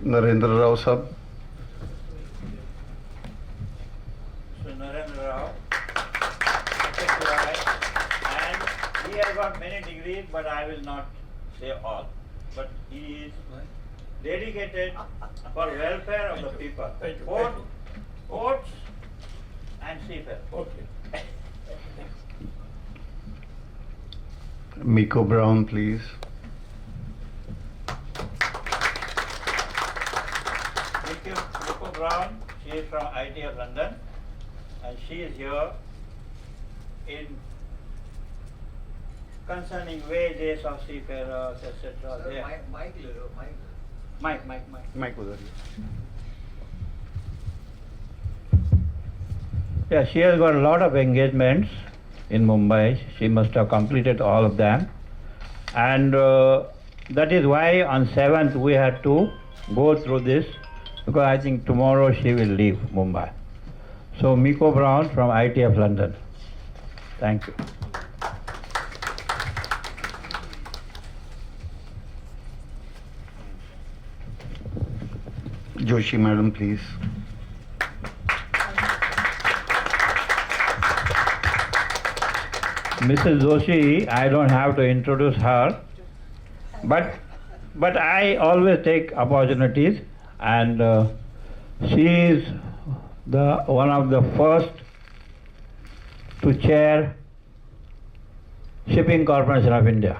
नरेंद्र राव साहब. So Narendra Rao, and he has got many degrees, but I will not say all. But he is dedicated for welfare of the people. Ports and seafarers. Okay. Miko Brown, please. Miko Brown, she is from IT of London, and she is here in concerning wages of seafarers, etc. Mike. Mike उधर ही. Yeah, she has got a lot of engagements in Mumbai. She must have completed all of them. And that is why on 7th we had to go through this, because I think tomorrow she will leave Mumbai. So Miko Brown from ITF London. Thank you. Joshi madam, please. Mrs. Joshi, I don't have to introduce her, but I always take opportunities, and she is one of the first to chair Shipping Corporation of India,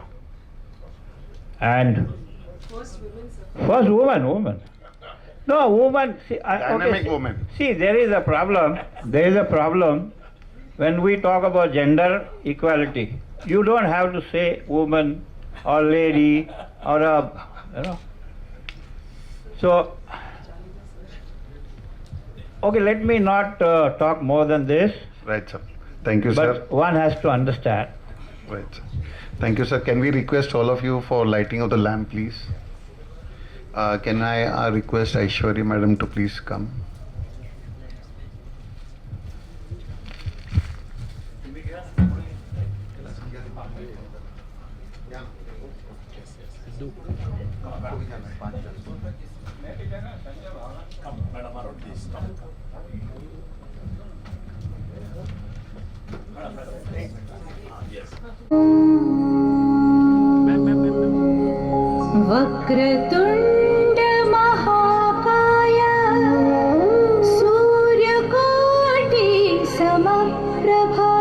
and first woman. No, woman. See, Dynamic woman. See, there is a problem. When we talk about gender equality. You don't have to say woman or lady or So, okay, let me not talk more than this. Right, sir. Thank you, sir. But one has to understand. Right, sir. Thank you, sir. Can we request all of you for lighting of the lamp, please? Can I request Aishwarya madam to please come? Vakratunda महाकाय सूर्यकोटि समप्रभा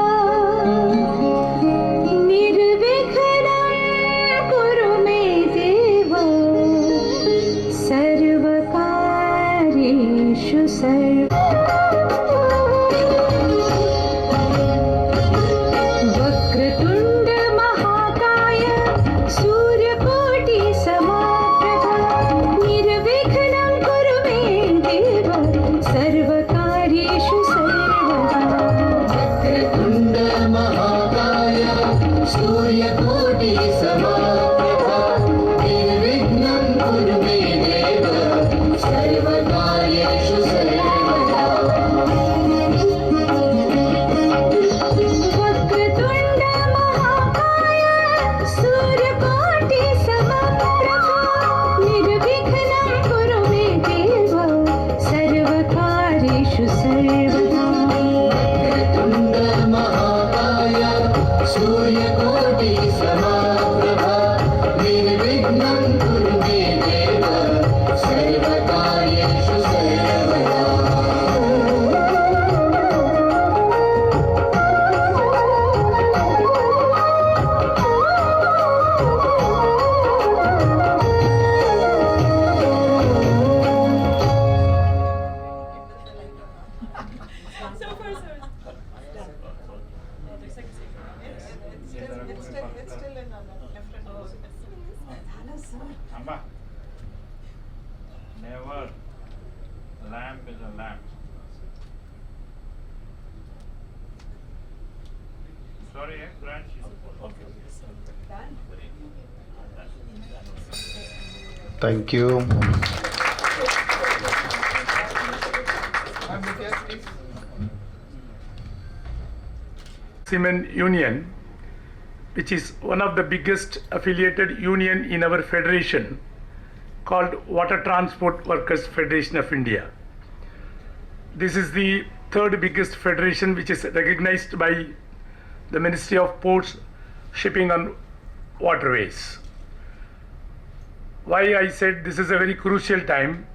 निर्विघ्नं कुरु मे देव सर्वकार्येषु वक्रतुंड महाकाय सूर्यकोटि समप्रभा निर्विघ्नं कुरु मे देव सर्वकार्येषु सर्वदा वक्रतुंड महाकाय सूर्यकोटि समप्रभा निर्विघ्नं कुरु मे देव सर्वकार्येषु सर्वदा वक्रतुंड महाकाय सूर्यकोटि समप्रभा निर्विघ्नं कुरु मे देव सर्वकार्येषु सर्वदा वक्रतुंड महाकाय सूर्यकोटि समप्रभा निर्विघ्नं कुरु मे देव सर्वकार्येषु सर्वदा Amma, never lamp is a lamp. Sorry, Grant. Thank you. Seamen Union which is one of the biggest affiliated union in our federation, called Water Transport Workers Federation of India. This is the third biggest federation which is recognized by the Ministry of Ports, Shipping and Waterways. Why I said this is a very crucial time.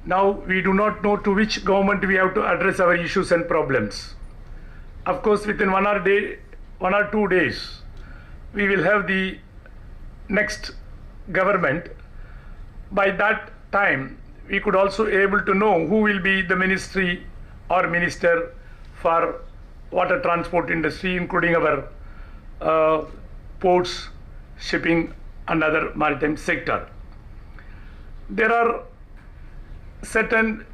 Now we do not know to which government we have to address our issues and problems. Of course, within 1 or 2 days, we will have the next government. By that time, we could also able to know who will be the ministry or minister for water transport industry, including our ports, shipping and other maritime sector. There are certain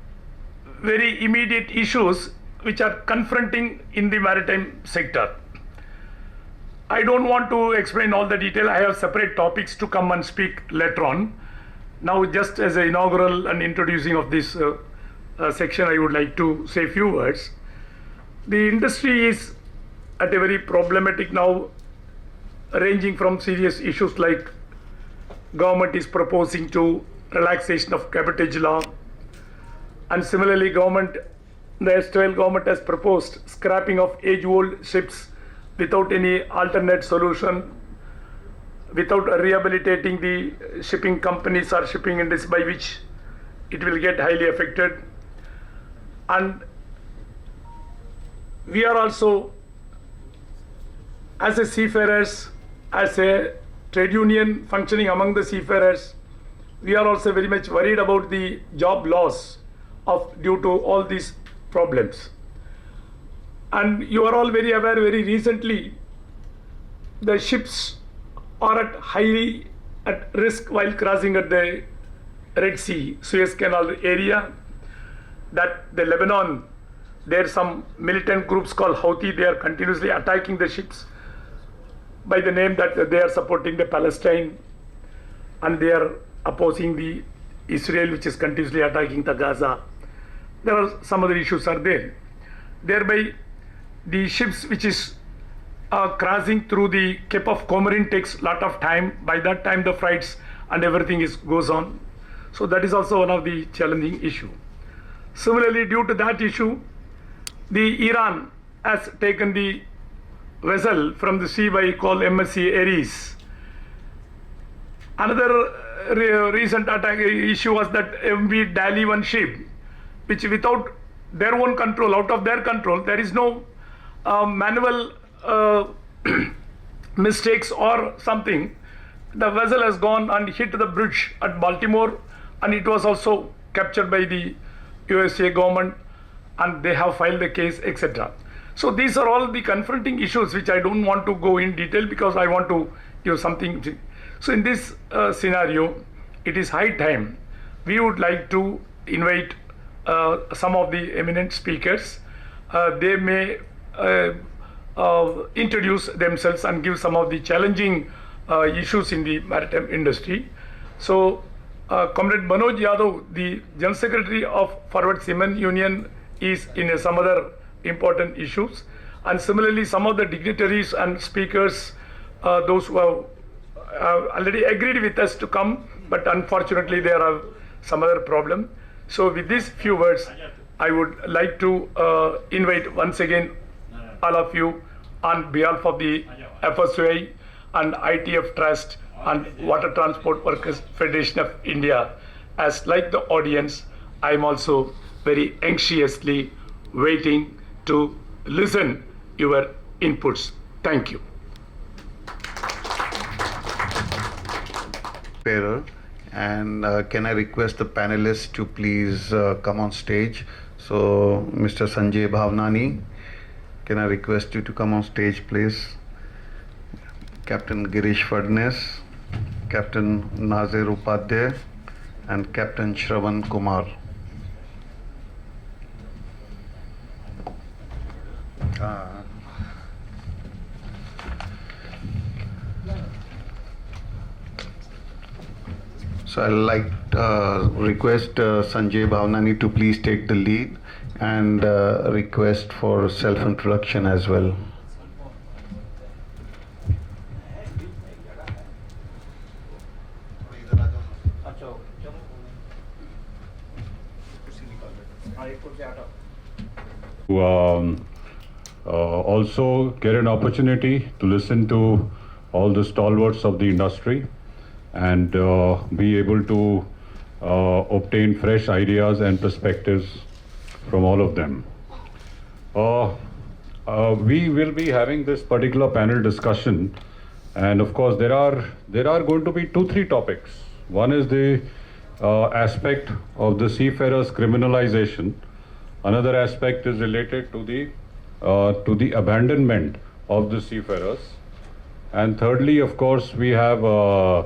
very immediate issues which are confronting in the maritime sector. I don't want to explain all the detail. I have separate topics to come and speak later on. Now, just as an inaugural and introducing of this section, I would like to say a few words. The industry is at a very problematic now, ranging from serious issues like government is proposing to relaxation of cabotage law, and similarly the Australian government has proposed scrapping of age-old ships without any alternate solution, without rehabilitating the shipping companies or shipping industry, by which it will get highly affected. And we are also, as a seafarers, as a trade union functioning among the seafarers, we are also very much worried about the job loss due to all these problems. And you are all very aware, very recently, the ships are highly at risk while crossing at the Red Sea, Suez Canal area. That the Lebanon, there are some militant groups called Houthi, they are continuously attacking the ships by the name that they are supporting the Palestine, and they are opposing the Israel, which is continuously attacking the Gaza. There are some other issues are there. Thereby, the ships which is crossing through the Cape of Comorin takes lot of time. By that time, the flights and everything goes on. So that is also one of the challenging issue. Similarly, due to that issue, the Iran has taken the vessel from the sea by called MSC Ares. Another recent attack issue was that MV Dali one ship, which without their own control, out of their control, there is no manual mistakes or something. The vessel has gone and hit the bridge at Baltimore, and it was also captured by the USA government, and they have filed the case, etc. So these are all the confronting issues which I don't want to go in detail because I want to give something. So in this scenario, it is high time we would like to invite some of the eminent speakers. They may introduce themselves and give some of the challenging issues in the maritime industry. So Comrade Manoj Yadav, the General Secretary of Forward Seamen Union, is in some other important issues. And similarly, some of the dignitaries and speakers, those who have already agreed with us to come, but unfortunately there are some other problem. So with these few words, I would like to invite once again all of you on behalf of the FSUI and ITF Trust and Water Transport Workers Federation of India. As like the audience, I am also very anxiously waiting to listen your inputs. Thank you. And can I request the panelists to please come on stage? So, Mr. Sanjay Bhavnani, can I request you to come on stage, please? Captain Girish Fadnes, Captain Nazir Upadhyay, and Captain Shravan Kumar. So I'd like request Sanjay Bhavnani to please take the lead and request for self-introduction as well. also get an opportunity to listen to all the stalwarts of the industry and be able to obtain fresh ideas and perspectives from all of them. We will be having this particular panel discussion, and of course there are going to be 2-3 topics. One is the aspect of the seafarers criminalization. Another aspect is related to the abandonment of the seafarers, and thirdly, of course, we have there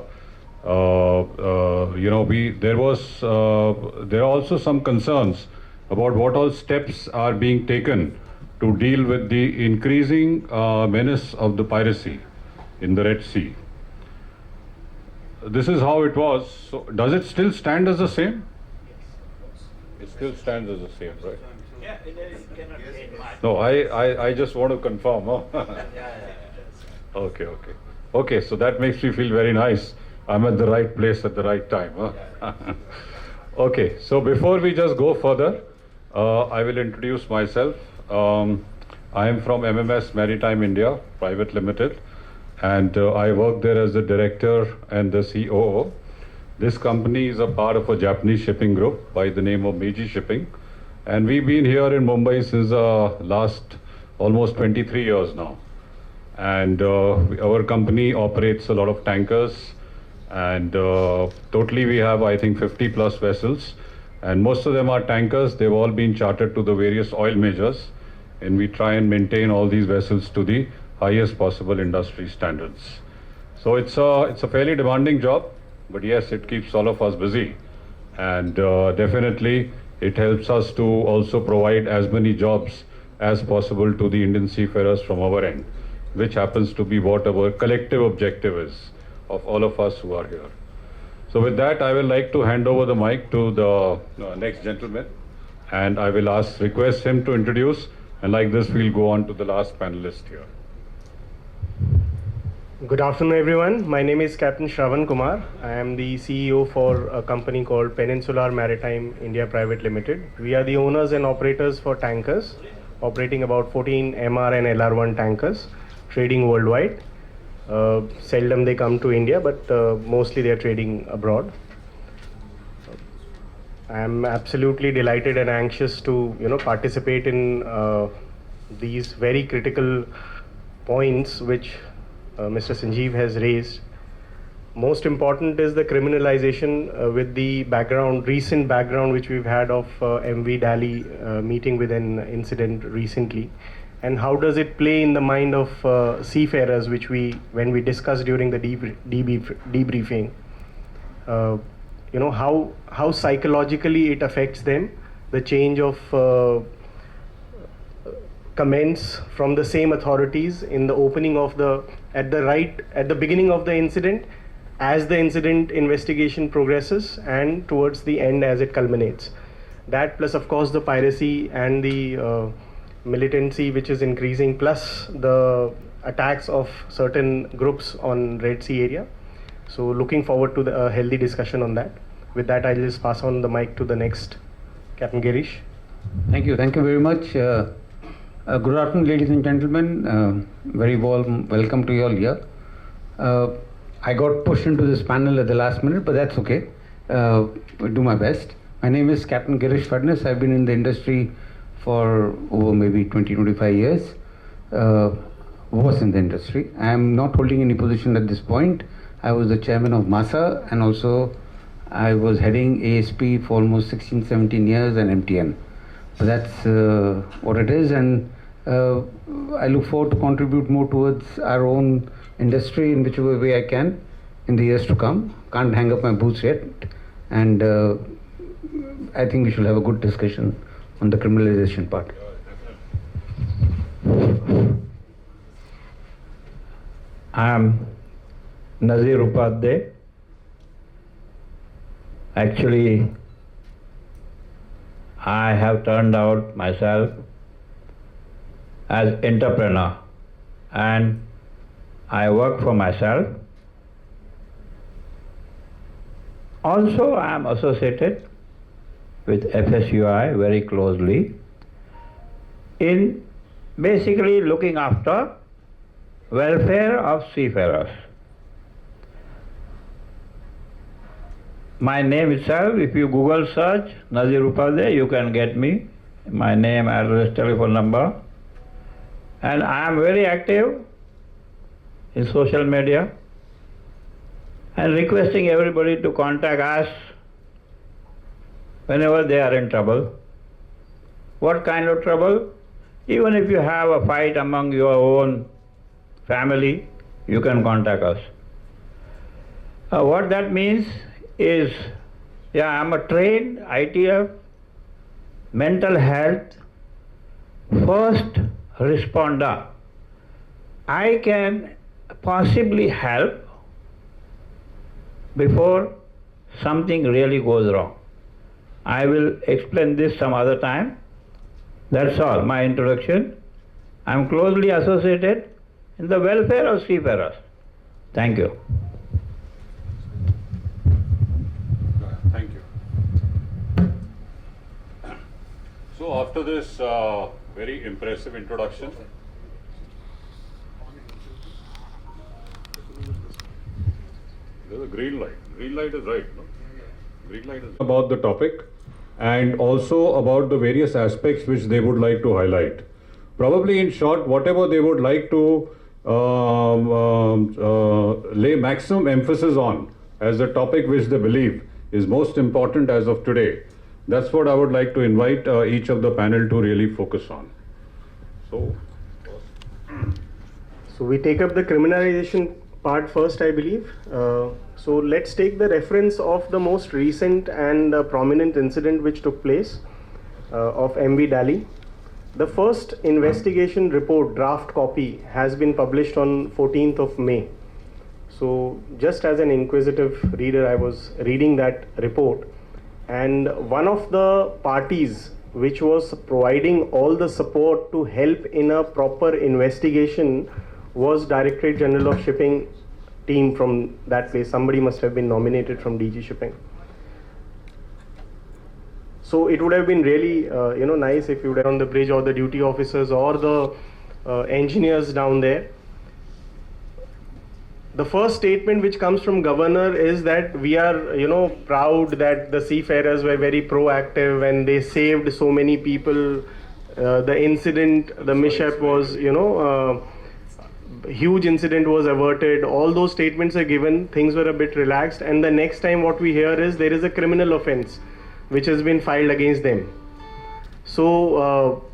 are also some concerns about what all steps are being taken to deal with the increasing menace of the piracy in the Red Sea. This is how it was. So, does it still stand as the same? It still stands as the same, right? Yeah, it cannot change much. No, I just want to confirm. Huh? Okay. Okay, so that makes me feel very nice. I'm at the right place at the right time. Huh? Okay, so before we just go further, I will introduce myself. I am from MMS Maritime India Private Limited, and I work there as the director and the COO. This company is a part of a Japanese shipping group by the name of Meiji Shipping, and we've been here in Mumbai since last almost 23 years now. And our company operates a lot of tankers, and totally we have, I think, 50 plus vessels, and most of them are tankers. They've all been chartered to the various oil majors, and we try and maintain all these vessels to the highest possible industry standards. So it's a fairly demanding job, but yes, it keeps all of us busy, and definitely it helps us to also provide as many jobs as possible to the Indian seafarers from our end, which happens to be what our collective objective is of all of us who are here. So with that, I will like to hand over the mic to the next gentleman, and I will request him to introduce, and like this we'll go on to the last panelist here. Good afternoon, everyone. My name is Captain Shravan Kumar. I am the CEO for a company called Peninsular Maritime India Private Limited. We are the owners and operators for tankers, operating about 14 MR and LR1 tankers, trading worldwide. Seldom they come to India, but mostly they are trading abroad. I am absolutely delighted and anxious to participate in these very critical points which Mr. Sanjeev has raised. Most important is the criminalization with the recent background which we've had of MV Dali meeting with an incident recently. And how does it play in the mind of seafarers, which when we discussed during the debriefing, how psychologically it affects them, the change of comments from the same authorities in the opening of at the beginning of the incident, as the incident investigation progresses, and towards the end as it culminates. That plus, of course, the piracy and the militancy which is increasing, plus the attacks of certain groups on Red Sea area. So looking forward to a healthy discussion on that. With that, I'll just pass on the mic to the next, Captain Girish. Thank you very much. Good afternoon, ladies and gentlemen. Very warm welcome to you all here. I got pushed into this panel at the last minute, but that's okay. I'll do my best. My name is Captain Girish Fadnis. I've been in the industry for over maybe 20-25 years. Was in the industry. I am not holding any position at this point. I was the chairman of MASA, and also I was heading ASP for almost 16-17 years and MTN. So that's what it is, and I look forward to contribute more towards our own industry in whichever way I can in the years to come. Can't hang up my boots yet, and I think we should have a good discussion on the criminalization part. I am Nazir Upadhyay. Actually, I have turned out myself as entrepreneur, and I work for myself. Also, I am associated with FSUI very closely. in basically looking after welfare of seafarers. My name itself, if you Google search Nazir Upadhyay, you can get me, my name, address, telephone number. And I am very active in social media and requesting everybody to contact us whenever they are in trouble. What kind of trouble? Even if you have a fight among your own family, you can contact us. What that means is, I'm a trained ITF mental health first responder. I can possibly help before something really goes wrong. I will explain this some other time. That's all, my introduction. I am closely associated in the welfare of seafarers. Thank you. Thank you. So after this very impressive introduction, there's a green light. Green light is right, no? Green light is about the topic and also about the various aspects which they would like to highlight. Probably in short, whatever they would like to lay maximum emphasis on as the topic which they believe is most important as of today. That's what I would like to invite each of the panel to really focus on. So we take up the criminalization part first, I believe. So let's take the reference of the most recent and prominent incident which took place of MV Dali. The first investigation report, draft copy, has been published on 14th of May. So just as an inquisitive reader, I was reading that report, and one of the parties which was providing all the support to help in a proper investigation was Directorate General of Shipping team from that place. Somebody must have been nominated from DG Shipping. So it would have been really nice if you would have on the bridge, or the duty officers or the engineers down there. The first statement which comes from governor is that we are proud that the seafarers were very proactive and they saved so many people. The incident, the mishap was huge incident was averted. All those statements are given, things were a bit relaxed, and the next time what we hear is there is a criminal offense which has been filed against them. So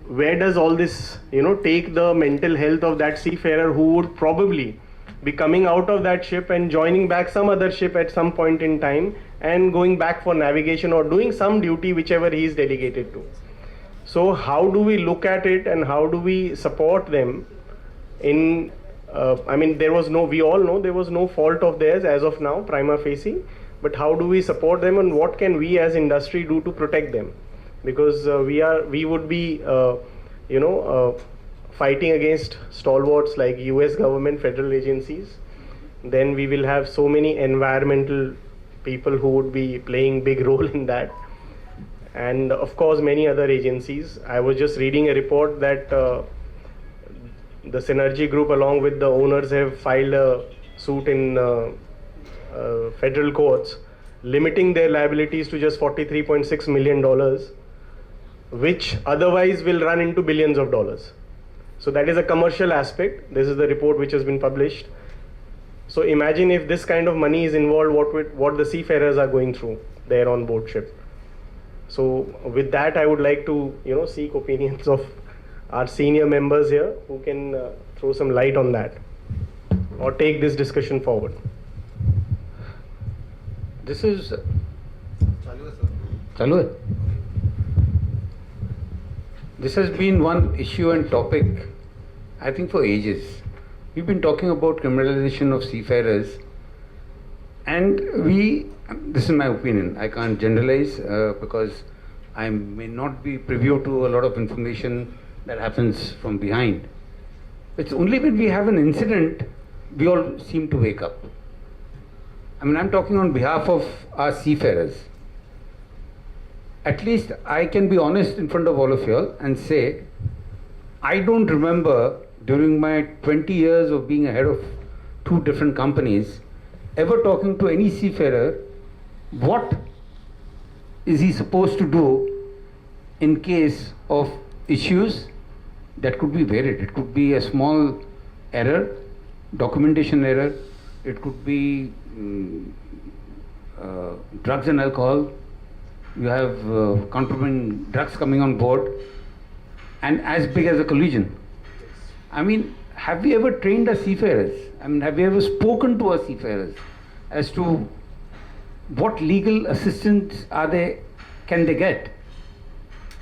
where does all this take the mental health of that seafarer who would probably be coming out of that ship and joining back some other ship at some point in time and going back for navigation or doing some duty whichever he is delegated to? So how do we look at it and how do we support them in there was no, we all know there was no fault of theirs as of now, prima facie, but how do we support them and what can we as industry do to protect them? Because we would be fighting against stalwarts like US government, federal agencies. Then we will have so many environmental people who would be playing big role in that, and of course many other agencies. I was just reading a report that the Synergy Group along with the owners have filed a suit in federal courts limiting their liabilities to just $43.6 million, which otherwise will run into billions of dollars. So that is a commercial aspect. This is the report which has been published. So imagine if this kind of money is involved, what the seafarers are going through there on board ship. So with that, I would like to seek opinions of our senior members here who can throw some light on that or take this discussion forward. This is Chalu hai. This has been one issue and topic, I think, for ages. We've been talking about criminalization of seafarers, and this is my opinion, I can't generalize because I may not be privy to a lot of information that happens from behind. It's only when we have an incident, we all seem to wake up. I'm talking on behalf of our seafarers. at least I can be honest in front of all of you all and say, I don't remember during my 20 years of being a head of 2 different companies ever talking to any seafarer what is he supposed to do in case of issues that could be varied. It could be a small error, documentation error, it could be drugs and alcohol, you have contraband drugs coming on board, and as big as a collision. I mean, have we ever trained our seafarers? I mean, have we ever spoken to our seafarers as to what legal assistance can they get?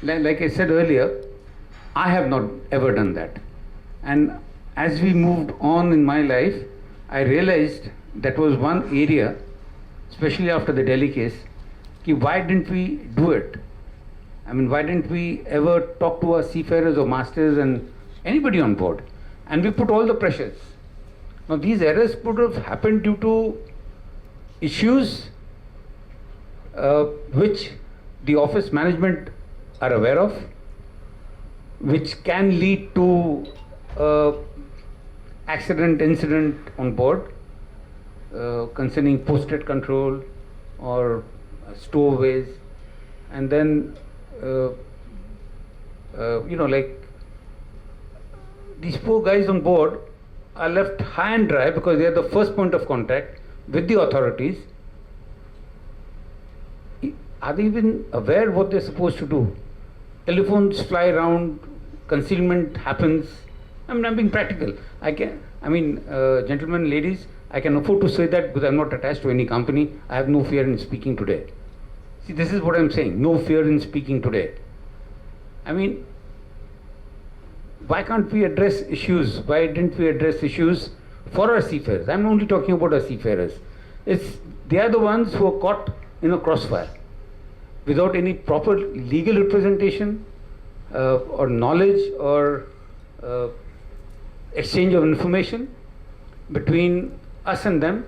Like I said earlier, I have not ever done that. And as we moved on in my life, I realized that was one area, especially after the Delhi case, why didn't we do it? I mean, why didn't we ever talk to our seafarers or masters and anybody on board? And we put all the pressures. Now, these errors could have happened due to issues which the office management are aware of, which can lead to accident, incident on board concerning posted control or stowaways, and then like these poor guys on board are left high and dry because they are the first point of contact with the authorities. Are they even aware what they're supposed to do? Telephones fly around, concealment happens. I'm being practical. Gentlemen, ladies, I can afford to say that because I'm not attached to any company. I have no fear in speaking today. See, this is what I'm saying, no fear in speaking today. I mean, why can't we address issues? Why didn't we address issues for our seafarers? I'm only talking about our seafarers. They are the ones who are caught in a crossfire without any proper legal representation or knowledge or exchange of information between us and them,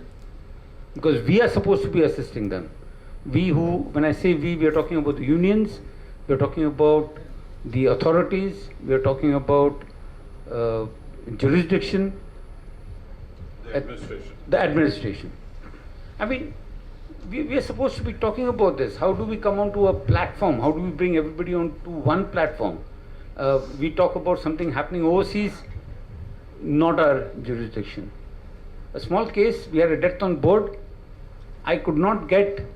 because we are supposed to be assisting them. When I say we are talking about the unions, we are talking about the authorities, we are talking about jurisdiction, the administration. I mean, we are supposed to be talking about this. How do we come onto a platform? How do we bring everybody onto one platform? We talk about something happening overseas, not our jurisdiction. A small case, we had a death on board. I could not get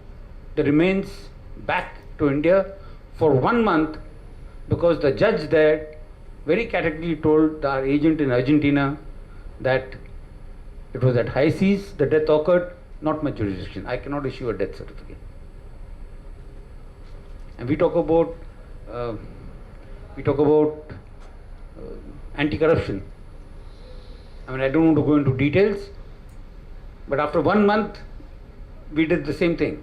the remains back to India for 1 month because the judge there very categorically told our agent in Argentina that it was at high seas, the death occurred, not my jurisdiction. I cannot issue a death certificate. And we talk about anti-corruption. I mean, I don't want to go into details, but after 1 month, we did the same thing,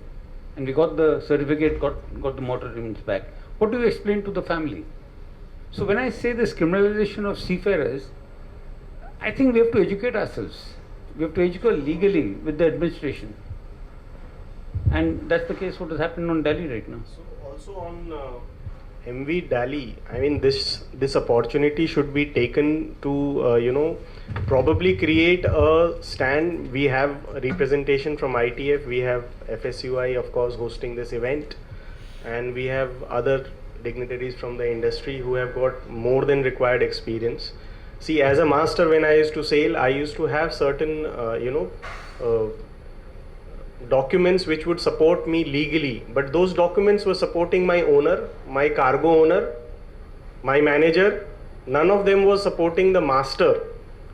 and we got the certificate, got the motor remains back. What do you explain to the family? So when I say this criminalization of seafarers, I think we have to educate ourselves. We have to educate legally with the administration, and that's the case what is happening on Delhi right now. So also on MV Delhi, I mean, this opportunity should be taken to probably create a stand. We have representation from ITF, we have FSUI of course hosting this event, and we have other dignitaries from the industry who have got more than required experience. See, as a master, when I used to sail, I used to have certain documents which would support me legally, but those documents were supporting my owner, my cargo owner, my manager. None of them was supporting the master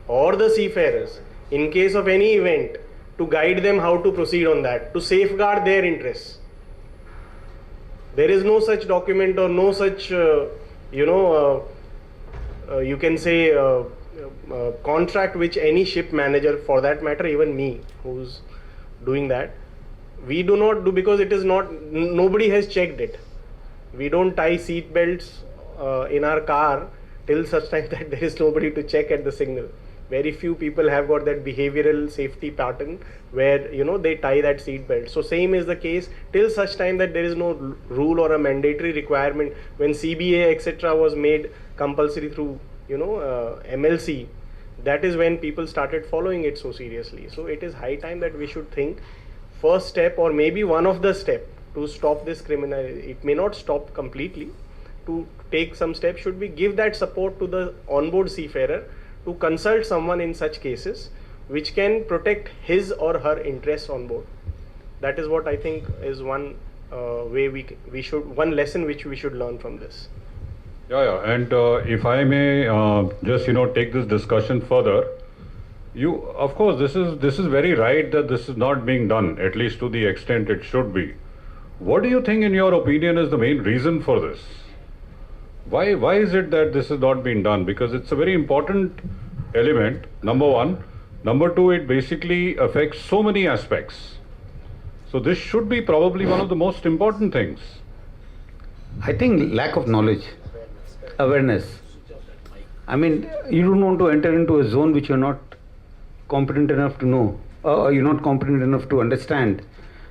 or the seafarers in case of any event, to guide them how to proceed on that, to safeguard their interests. There is no such document or no such you can say contract which any ship manager, for that matter even me who's doing that, we do not do, because it is not, nobody has checked it. We don't tie seat belts in our car till such time that there is nobody to check at the signal. Very few people have got that behavioral safety pattern where, you know, they tie that seat belt. So same is the case till such time that there is no rule or a mandatory requirement. When CBA etc. was made compulsory through, you know, MLC, that is when people started following it so seriously. So it is high time that we should think first step, or maybe one of the step to stop this criminal. It may not stop completely. To take some steps should be give that support to the onboard seafarer to consult someone in such cases which can protect his or her interests on board. That is what I think is one way we should, one lesson which we should learn from this. Yeah, and if I may just, you know, take this discussion further, of course, this is very right that this is not being done, at least to the extent it should be. What do you think, in your opinion, is the main reason for this? Why is it that this is not being done? Because it's a very important element, number one. Number two, it basically affects so many aspects. So this should be probably one of the most important things. I think lack of knowledge, awareness. I mean, you don't want to enter into a zone which you're not competent enough to know, or you're not competent enough to understand.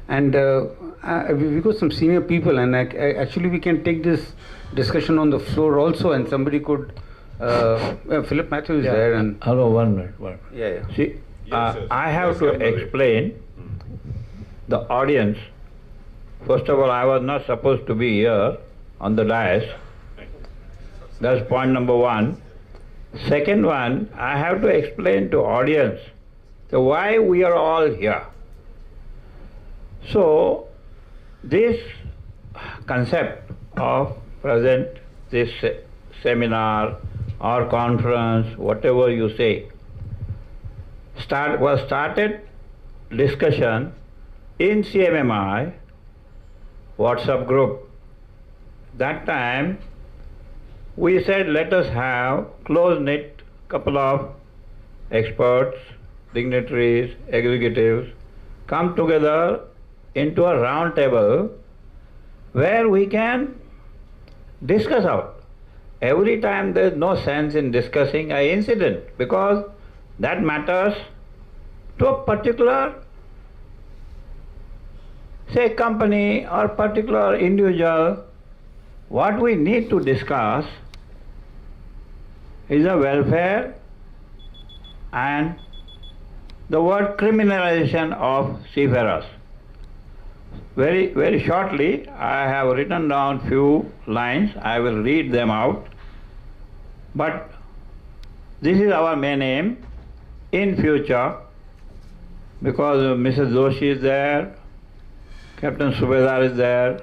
And we got some senior people, and actually we can take this discussion on the floor also, and somebody could, Philip Matthew is there. And hello, 1 minute. yeah. See, Yes, I have yes, to Ramnath. explain the audience. First of all, I was not supposed to be here on the dais. That's point number one. Second one, I have to explain to audience why we are all here. So, this concept of present, this seminar or conference, whatever you say, was started discussion in CMMI WhatsApp group. That time we said let us have close-knit couple of experts, dignitaries, executives come together into a round table where we can discuss out. Every time there is no sense in discussing an incident because that matters to a particular, say, company or particular individual. What we need to discuss is the welfare and the word criminalization of seafarers. Very, very shortly, I have written down few lines. I will read them out. But this is our main aim in future, because Mrs. Joshi is there, Captain Subedar is there.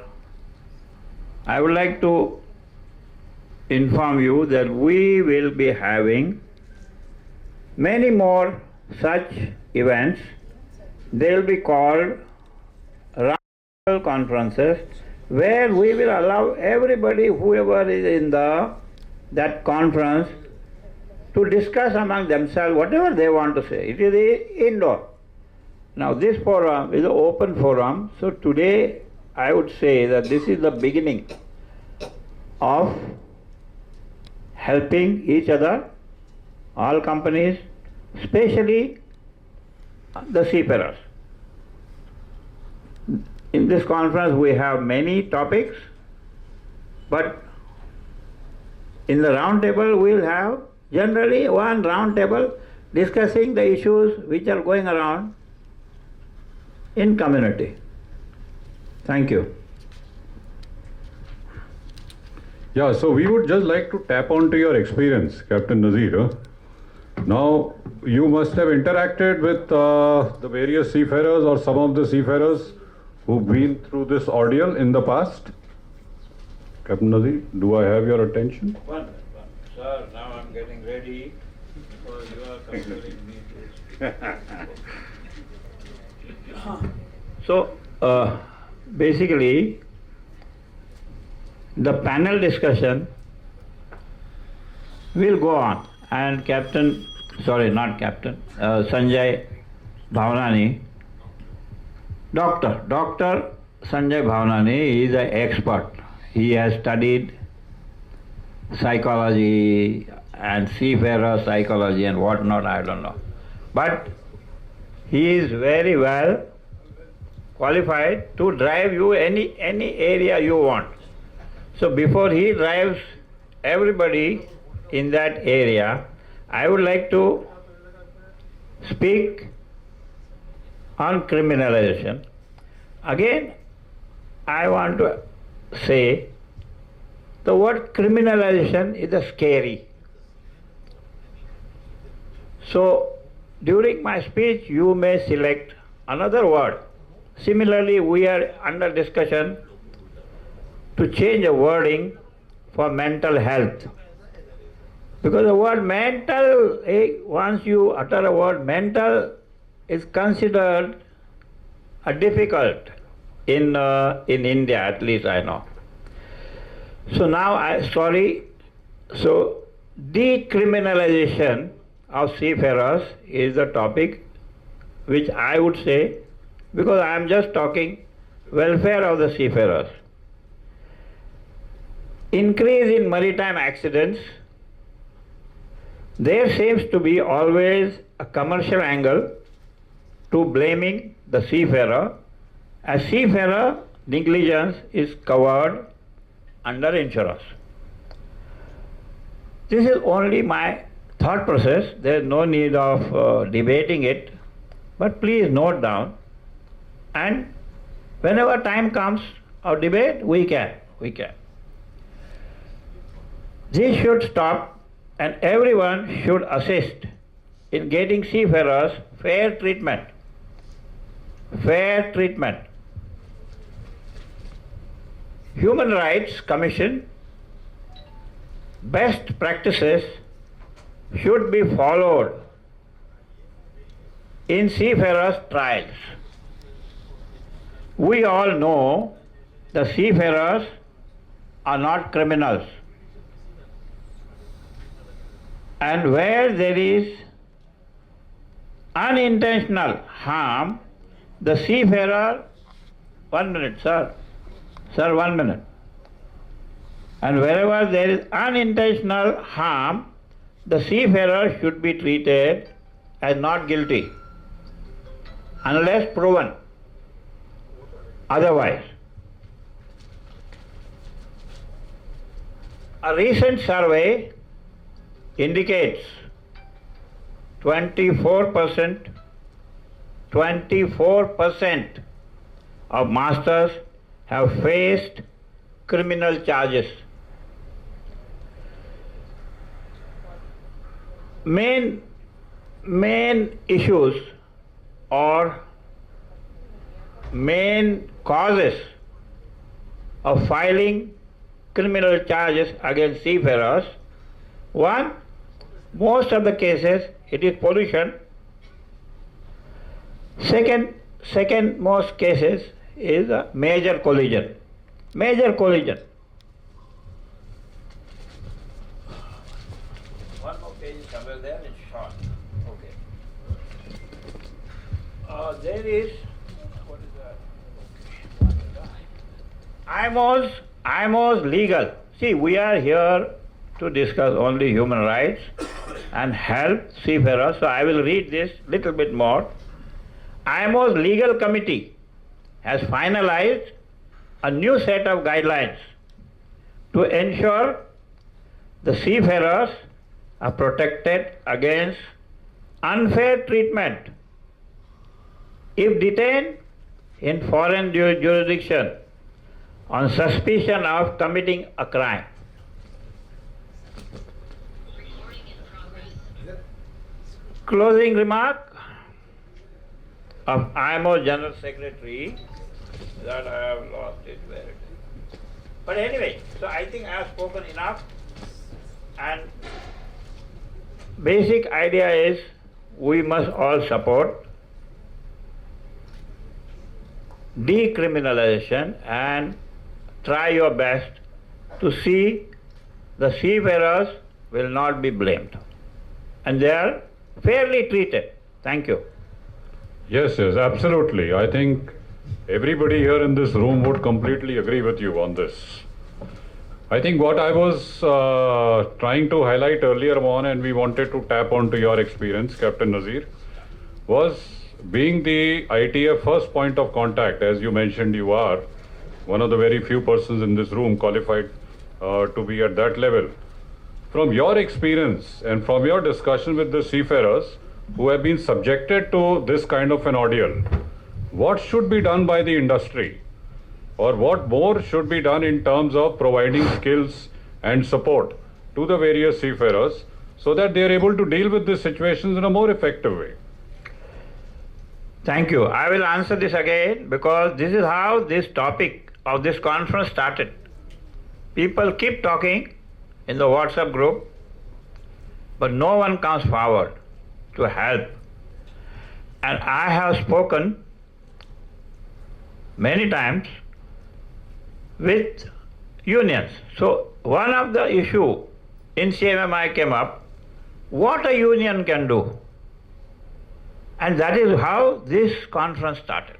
I would like to inform you that we will be having many more such events. They will be called round conferences, where we will allow everybody, whoever is in that conference, to discuss among themselves whatever they want to say. It is indoor. Now this forum is an open forum, so today I would say that this is the beginning of helping each other, all companies, especially the seafarers. In this conference we have many topics, but in the round table we will have generally one round table discussing the issues which are going around in community. Thank you. Yeah, so we would just like to tap onto your experience, Captain Nazir. Now, you must have interacted with the various seafarers or some of the seafarers who've been through this ordeal in the past. Captain Nazir, do I have your attention? One. Sir, now I'm getting ready because you are compelling me to speak. So, basically, the panel discussion will go on, and Sanjay Bhavnani, Dr. Sanjay Bhavnani is an expert. He has studied psychology and seafarer psychology and whatnot, I don't know. But he is very well qualified to drive you any area you want. So before he drives everybody in that area, I would like to speak on criminalization. Again, I want to say the word criminalization is scary. So during my speech, you may select another word. Similarly, we are under discussion to change a wording for mental health. Because the word mental, once you utter a word mental, is considered a difficult in India, at least I know. So now, so decriminalization of seafarers is the topic which I would say, because I am just talking welfare of the seafarers. Increase in maritime accidents, there seems to be always a commercial angle to blaming the seafarer, as seafarer negligence is covered under insurance. This is only my thought process. There is no need of debating it, but please note down, and whenever time comes of debate, we can. This should stop, and everyone should assist in getting seafarers fair treatment. Fair treatment. Human Rights Commission best practices should be followed in seafarers' trials. We all know the seafarers are not criminals. And where there is unintentional harm, the seafarer, 1 minute, sir, 1 minute. And wherever there is unintentional harm, the seafarer should be treated as not guilty, unless proven otherwise. A recent survey indicates 24% of masters have faced criminal charges. Main issues or main causes of filing criminal charges against seafarers: one, most of the cases it is pollution. Second most cases is a major collision. Major collision. One more page is somewhere there, it's short. Okay. There is, what is that? IMO's legal. See, we are here to discuss only human rights and help seafarers, so I will read this little bit more. IMO's legal committee has finalized a new set of guidelines to ensure the seafarers are protected against unfair treatment if detained in foreign jurisdiction on suspicion of committing a crime. Closing remark of IMO General Secretary, that I have lost it where it is. But anyway, so I think I have spoken enough, and basic idea is we must all support decriminalization and try your best to see the seafarers will not be blamed and they are fairly treated. Thank you. Yes, absolutely. I think everybody here in this room would completely agree with you on this. I think what I was trying to highlight earlier on, and we wanted to tap onto your experience, Captain Nazir, was being the ITF first point of contact. As you mentioned, you are one of the very few persons in this room qualified to be at that level. From your experience and from your discussion with the seafarers who have been subjected to this kind of an ordeal, what should be done by the industry? Or what more should be done in terms of providing skills and support to the various seafarers so that they are able to deal with these situations in a more effective way? Thank you. I will answer this again because this is how this topic of this conference started. People keep talking in the WhatsApp group, but no one comes forward to help. And I have spoken many times with unions. So one of the issue in CMMI came up, what a union can do. And that is how this conference started.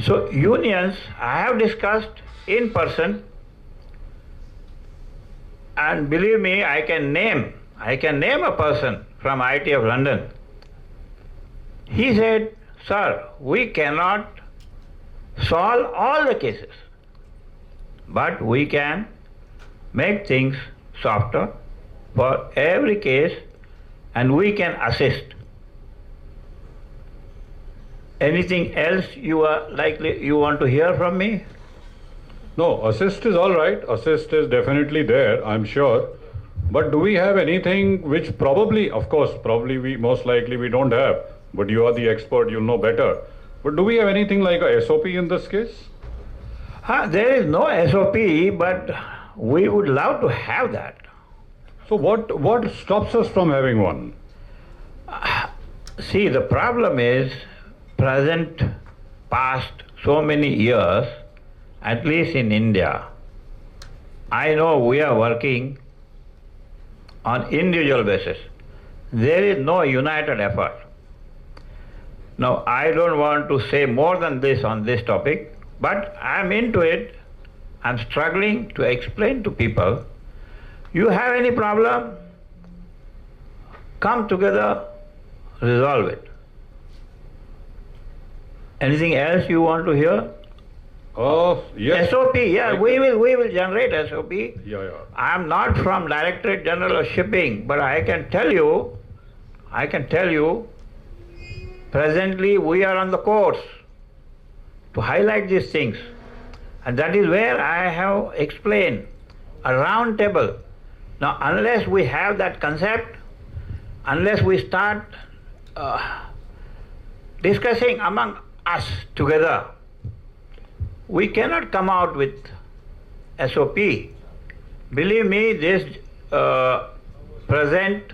So unions, I have discussed in person, and believe me, I can name a person from ITF London. He said, sir, we cannot solve all the cases, but we can make things softer for every case and we can assist. Anything else you want to hear from me? No, assist is all right. Assist is definitely there, I'm sure. But do we have anything which probably, of course, we most likely we don't have, but you are the expert, you'll know better. But do we have anything like a SOP in this case? There is no SOP, but we would love to have that. So what stops us from having one? See, the problem is present, past so many years, at least in India, I know we are working on individual basis. There is no united effort. Now, I don't want to say more than this on this topic, but I'm into it. I'm struggling to explain to people, you have any problem, come together, resolve it. Anything else you want to hear? Oh, yes. SOP, yeah, we will generate SOP. Yeah. I am not from Directorate General of Shipping, but I can tell you, presently we are on the course to highlight these things. And that is where I have explained a round table. Now, unless we have that concept, unless we start discussing among us together, we cannot come out with SOP. Believe me, this present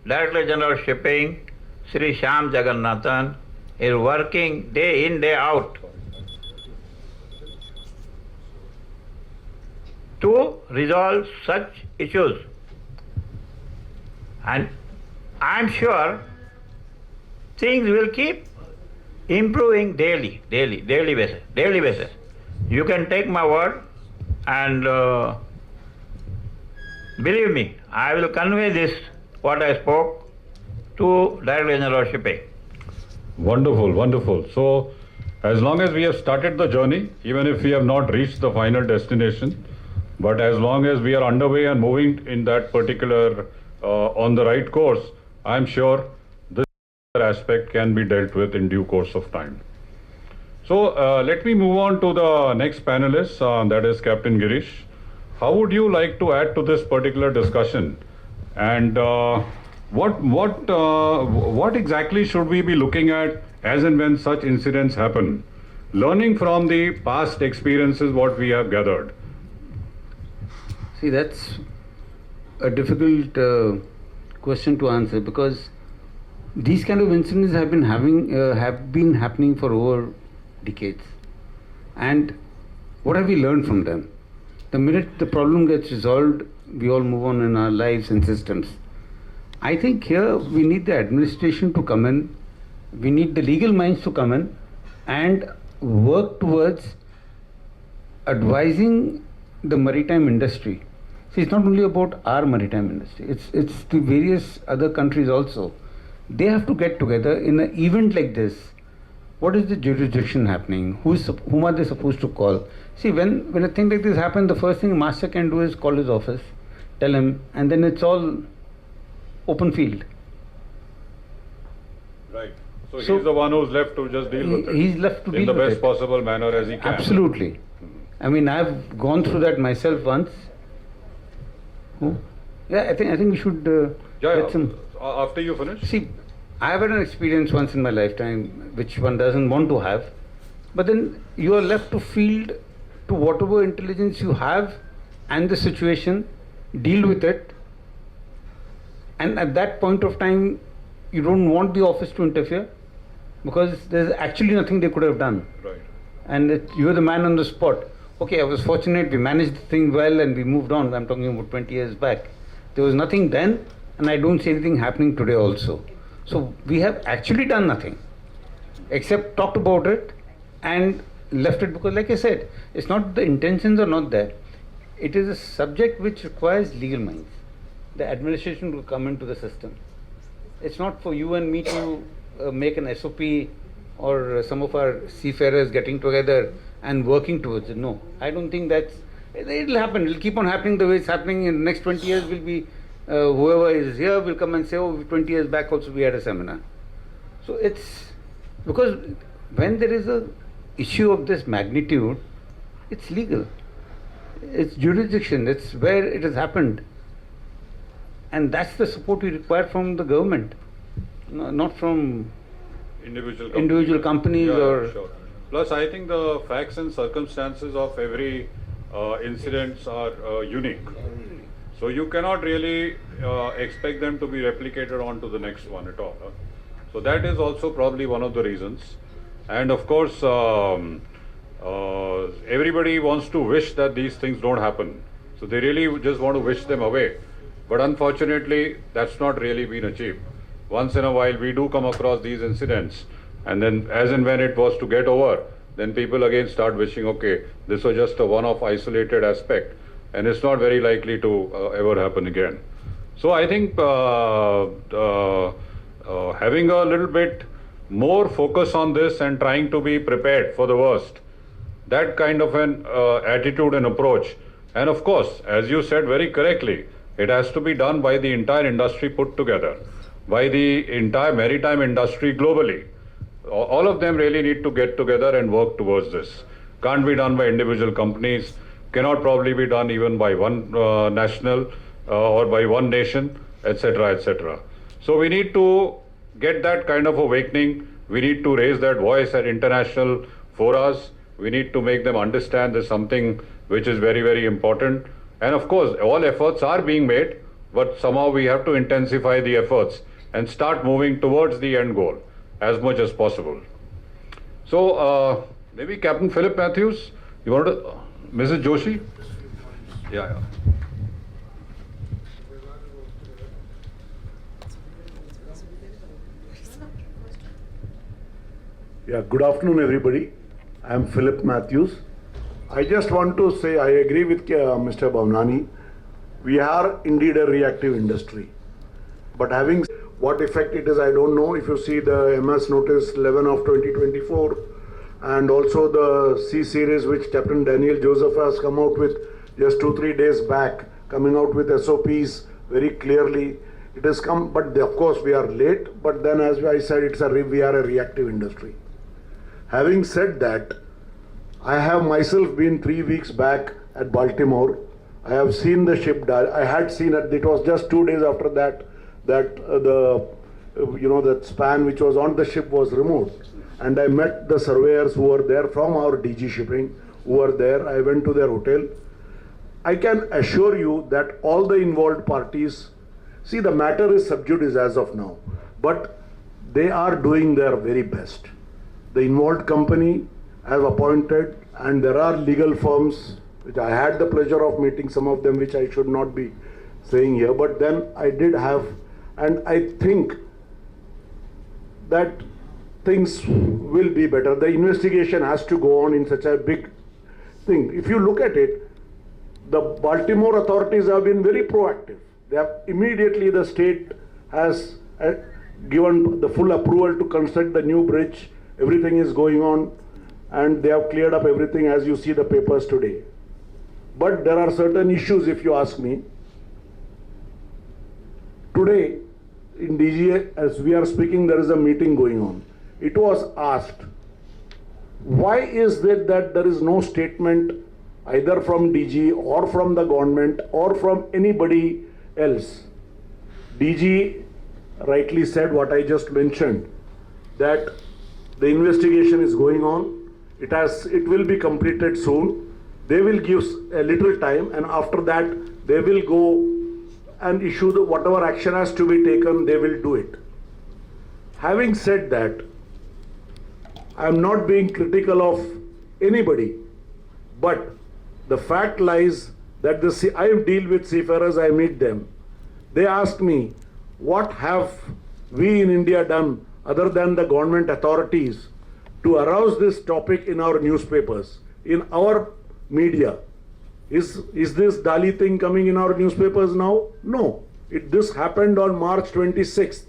Director General of Shipping, Sri Shyam Jagannathan, is working day in, day out to resolve such issues. And I'm sure things will keep improving daily basis. You can take my word and believe me, I will convey this, what I spoke, to Director General of Shipping. Wonderful. So, as long as we have started the journey, even if we have not reached the final destination, but as long as we are underway and moving in that particular, on the right course, I'm sure this aspect can be dealt with in due course of time. So let me move on to the next panelist, that is Captain Girish. How would you like to add to this particular discussion? And what exactly should we be looking at as and when such incidents happen? Learning from the past experiences, what we have gathered. See, that's a difficult question to answer because these kind of incidents have been happening for over decades. And what have we learned from them? The minute the problem gets resolved, we all move on in our lives and systems. I think here we need the administration to come in, we need the legal minds to come in and work towards advising the maritime industry. See, it's not only about our maritime industry, it's the various other countries also. They have to get together in an event like this. What is the jurisdiction happening? Whom are they supposed to call? See, when a thing like this happens, the first thing master can do is call his office, tell him, and then it's all open field. Right. So So- he's the one who's left to just deal with it. He's left to in deal the with best it. possible manner as he can. Absolutely. I mean, I've gone through that myself once. Yeah, I think we should Yeah, get some. after you finish. See, I have had an experience once in my lifetime which one doesn't want to have, but then you are left to field to whatever intelligence you have and the situation, deal with it, and at that point of time, you don't want the office to interfere because there's actually nothing they could have done. Right. And you're the man on the spot. Okay, I was fortunate, we managed the thing well and we moved on. I'm talking about 20 years back. There was nothing then, and I don't see anything happening today also. So we have actually done nothing except talked about it and left it, because like I said, it's not the intentions are not there. It is a subject which requires legal minds. The administration will come into the system. It's not for you and me to make an SOP or some of our seafarers getting together and working towards it. No, I don't think it'll happen. It'll keep on happening the way it's happening. In the next 20 years will be, whoever is here will come and say, oh, 20 years back also we had a seminar. So it's, because when there is a issue of this magnitude, it's legal. It's jurisdiction, it's where it has happened. And that's the support we require from the government, not from individual companies Yeah, or... sure. Plus, I think the facts and circumstances of every incidents are unique. So you cannot really expect them to be replicated onto the next one at all. So that is also probably one of the reasons. And of course, everybody wants to wish that these things don't happen. So they really just want to wish them away. But unfortunately, that's not really been achieved. Once in a while, we do come across these incidents. And then as and when it was to get over, then people again start wishing, okay, this was just a one-off isolated aspect. And it's not very likely to ever happen again. So I think having a little bit more focus on this and trying to be prepared for the worst, that kind of an attitude and approach. And of course, as you said very correctly, it has to be done by the entire industry put together, by the entire maritime industry globally. All of them really need to get together and work towards this. Can't be done by individual companies, cannot probably be done even by one national or by one nation, etc., etc. So we need to get that kind of awakening. We need to raise that voice at international forums. We need to make them understand there's something which is very, very important. And of course, all efforts are being made, but somehow we have to intensify the efforts and start moving towards the end goal as much as possible. So maybe Captain Philip Matthews, you want to, Mrs. Joshi? Yeah. Yeah, good afternoon, everybody. I am Philip Matthews. I just want to say I agree with Mr. Bhavnani. We are indeed a reactive industry. But having what effect it is, I don't know. If you see the MS Notice 11 of 2024 and also the C series which Captain Daniel Joseph has come out with just 2-3 days back, coming out with SOPs very clearly. It has come, but of course we are late. But then, as I said, we are a reactive industry. Having said that, I have myself been 3 weeks back at Baltimore. I have seen the ship. I had seen it. It was just 2 days after that that span which was on the ship was removed. And I met the surveyors who were there from our DG Shipping, who were there. I went to their hotel. I can assure you that all the involved parties, see, the matter is sub judice as of now, but they are doing their very best. The involved company have appointed, and there are legal firms which I had the pleasure of meeting, some of them which I should not be saying here, but then I did have, and I think that things will be better. The investigation has to go on in such a big thing. If you look at it, The Baltimore authorities have been very proactive. They have immediately, the state has given the full approval to construct the new bridge. Everything is going on and they have cleared up everything as you see the papers today. But there are certain issues, if you ask me. Today in DGA, as we are speaking, there is a meeting going on. It was asked, why is it that there is no statement either from DG or from the government or from anybody else? DG rightly said what I just mentioned, that the investigation is going on. It will be completed soon. They will give a little time, and after that they will go and issue whatever action has to be taken, they will do it. Having said that, I am not being critical of anybody, but the fact lies that I deal with seafarers, I meet them. They ask me, what have we in India done other than the government authorities to arouse this topic in our newspapers, in our media? Is this Dali thing coming in our newspapers now? No. This happened on March 26th.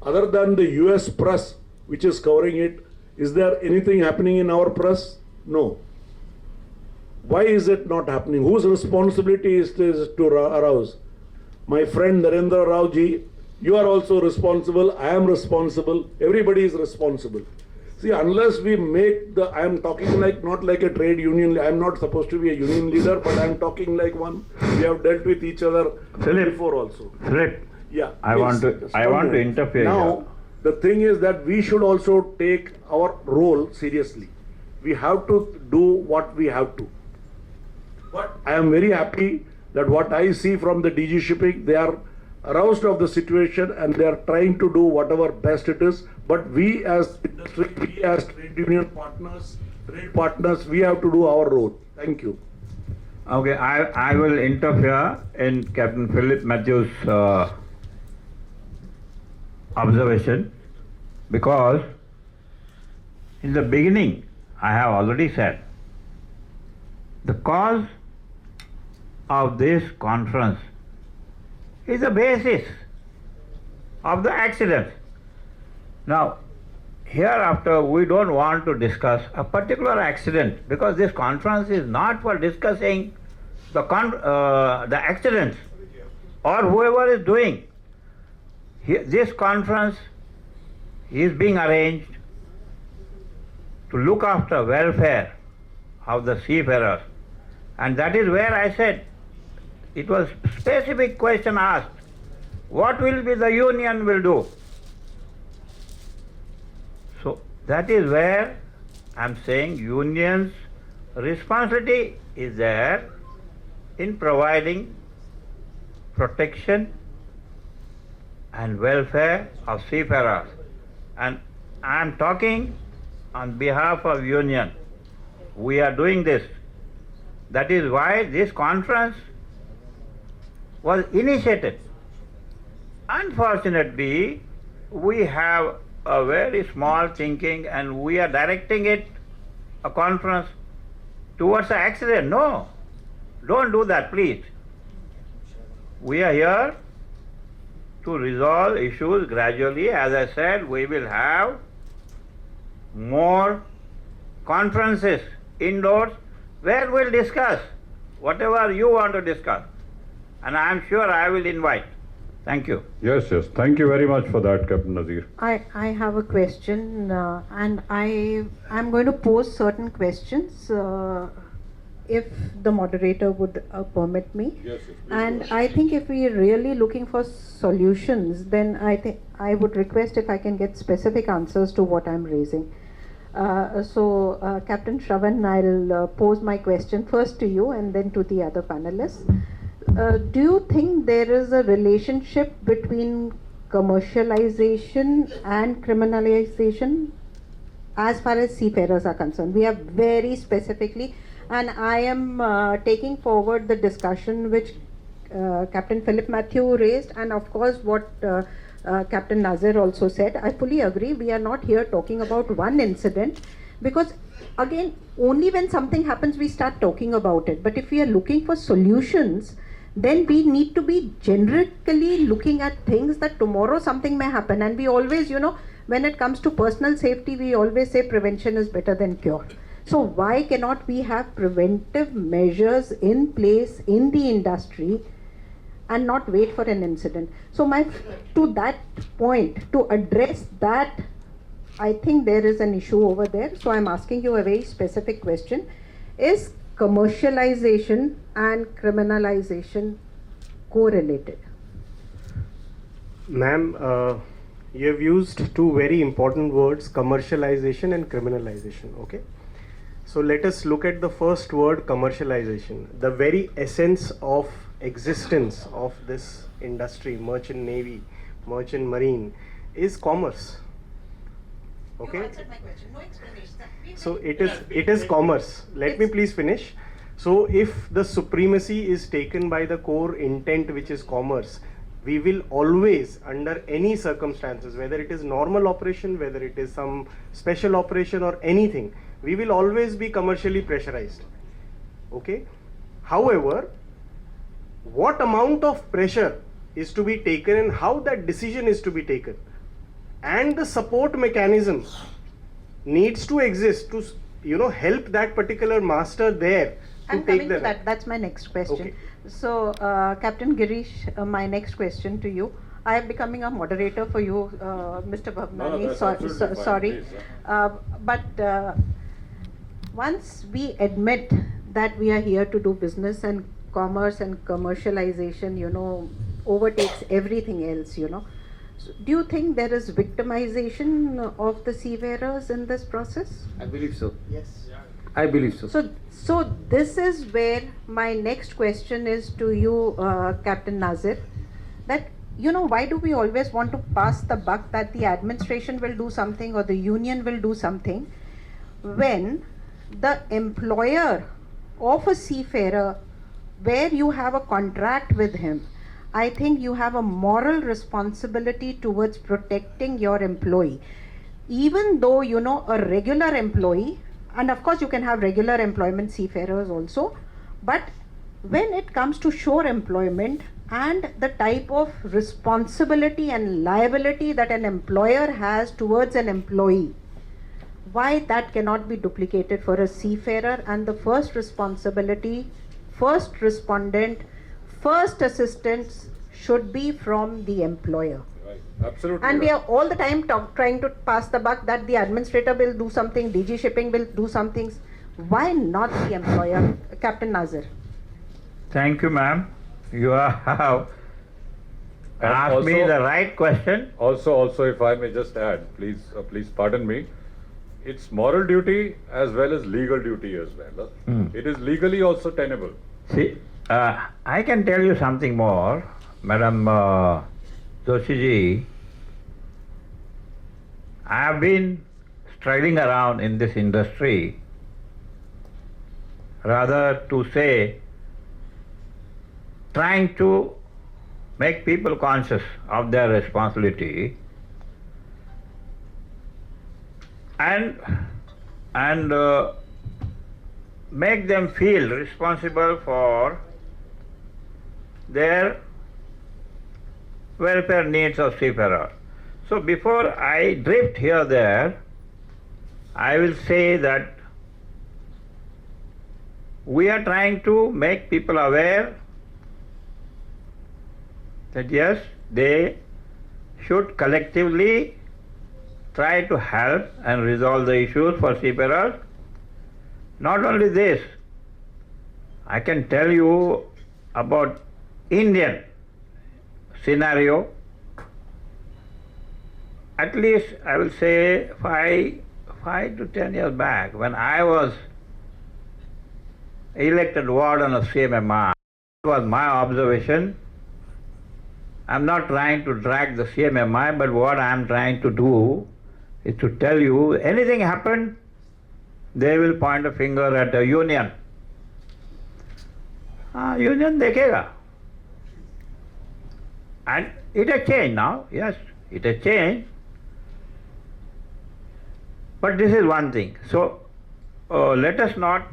Other than the US press which is covering it, is there anything happening in our press? No. Why is it not happening? Whose responsibility is this to arouse? My friend Narendra Rao ji, you are also responsible, I am responsible, everybody is responsible. See, unless we make I am talking not like a trade union, I am not supposed to be a union leader, but I am talking like one. We have dealt with each other before also. Philip, yeah, I want to interfere now, here. The thing is that we should also take our role seriously. We have to do what we have to. But I am very happy that what I see from the DG shipping, they are aroused of the situation and they are trying to do whatever best it is. But we as industry, we as trade union partners, we have to do our role. Thank you. Okay, I will interfere in Captain Philip Matthews' observation, because in the beginning I have already said the cause of this conference is the basis of the accident. Now, hereafter we don't want to discuss a particular accident, because this conference is not for discussing the accidents or whoever is doing. This conference is being arranged to look after welfare of the seafarers, and that is where I said it was specific question asked, what will be the union will do? So that is where I am saying union's responsibility is there in providing protection and welfare of seafarers. And I am talking on behalf of union. We are doing this. That is why this conference was initiated. Unfortunately, we have a very small thinking and we are directing it, a conference, towards an accident. No, don't do that, please. We are here to resolve issues gradually. As I said, we will have more conferences indoors where we'll discuss whatever you want to discuss. And I am sure I will invite. Thank you. Yes. Thank you very much for that, Captain Nazir. I have a question, and I'm going to pose certain questions if the moderator would permit me. Yes. And I think if we are really looking for solutions, then I think I would request if I can get specific answers to what I'm raising. So, Captain Shravan, I'll pose my question first to you and then to the other panelists. Do you think there is a relationship between commercialization and criminalization as far as seafarers are concerned? We have very specifically, and I am taking forward the discussion which Captain Philip Matthew raised, and of course what Captain Nazir also said. I fully agree. We are not here talking about one incident. Because again, only when something happens we start talking about it. But if we are looking for solutions, then we need to be generically looking at things that tomorrow something may happen. And we always, when it comes to personal safety, we always say prevention is better than cure. So why cannot we have preventive measures in place in the industry and not wait for an incident? So to that point, to address that, I think there is an issue over there. So I'm asking you a very specific question. Is commercialization and criminalization correlated? Ma'am, you have used two very important words, commercialization and criminalization, okay? So let us look at the first word, commercialization. The very essence of existence of this industry, merchant navy, merchant marine, is commerce. Okay? You answered my question. No explanation. So it is commerce. Let me please finish. So if the supremacy is taken by the core intent, which is commerce, we will always, under any circumstances, whether it is normal operation, whether it is some special operation or anything, we will always be commercially pressurized. Okay? However, what amount of pressure is to be taken and how that decision is to be taken, and the support mechanism needs to exist to help that particular master there to I'm take coming the to that. That's my next question. Okay. So, Captain Girish, my next question to you. I am becoming a moderator for you, Mr. Bhavnani. that's absolutely fine, Sorry. please, But once we admit that we are here to do business, and commerce and commercialization, overtakes everything else, So do you think there is victimization of the seafarers in this process? I believe so. Yes. I believe so. So this is where my next question is to you, Captain Nazir, that why do we always want to pass the buck that the administration will do something or the union will do something, when the employer of a seafarer, where you have a contract with him, I think you have a moral responsibility towards protecting your employee. Even though, a regular employee, and of course you can have regular employment seafarers also, but when it comes to shore employment and the type of responsibility and liability that an employer has towards an employee, why that cannot be duplicated for a seafarer, and the first responsibility, first respondent, first assistance should be from the employer. Right. Absolutely. And we are all the time trying to pass the buck that the administrator will do something, DG shipping will do some things. Why not the employer? Captain Nazir. Thank you, ma'am. You have And asked me also- the right question. Also, if I may just add, please pardon me. It's moral duty as well as legal duty as well. It is legally also tenable. See, I can tell you something more, Madam Joshiji. I have been struggling around in this industry, rather to say, trying to make people conscious of their responsibility and make them feel responsible for their welfare needs of seafarer. So before I drift here there, I will say that we are trying to make people aware that yes, they should collectively try to help and resolve the issues for seafarers. Not only this, I can tell you about Indian scenario. At least I will say 5 to 10 years back, when I was elected warden of CMMI, it was my observation. I'm not trying to drag the CMMI, but what I'm trying to do is to tell you, anything happened, they will point a finger at the union. Union dekhega. And it has changed now, yes, it has changed. But this is one thing. So let us not.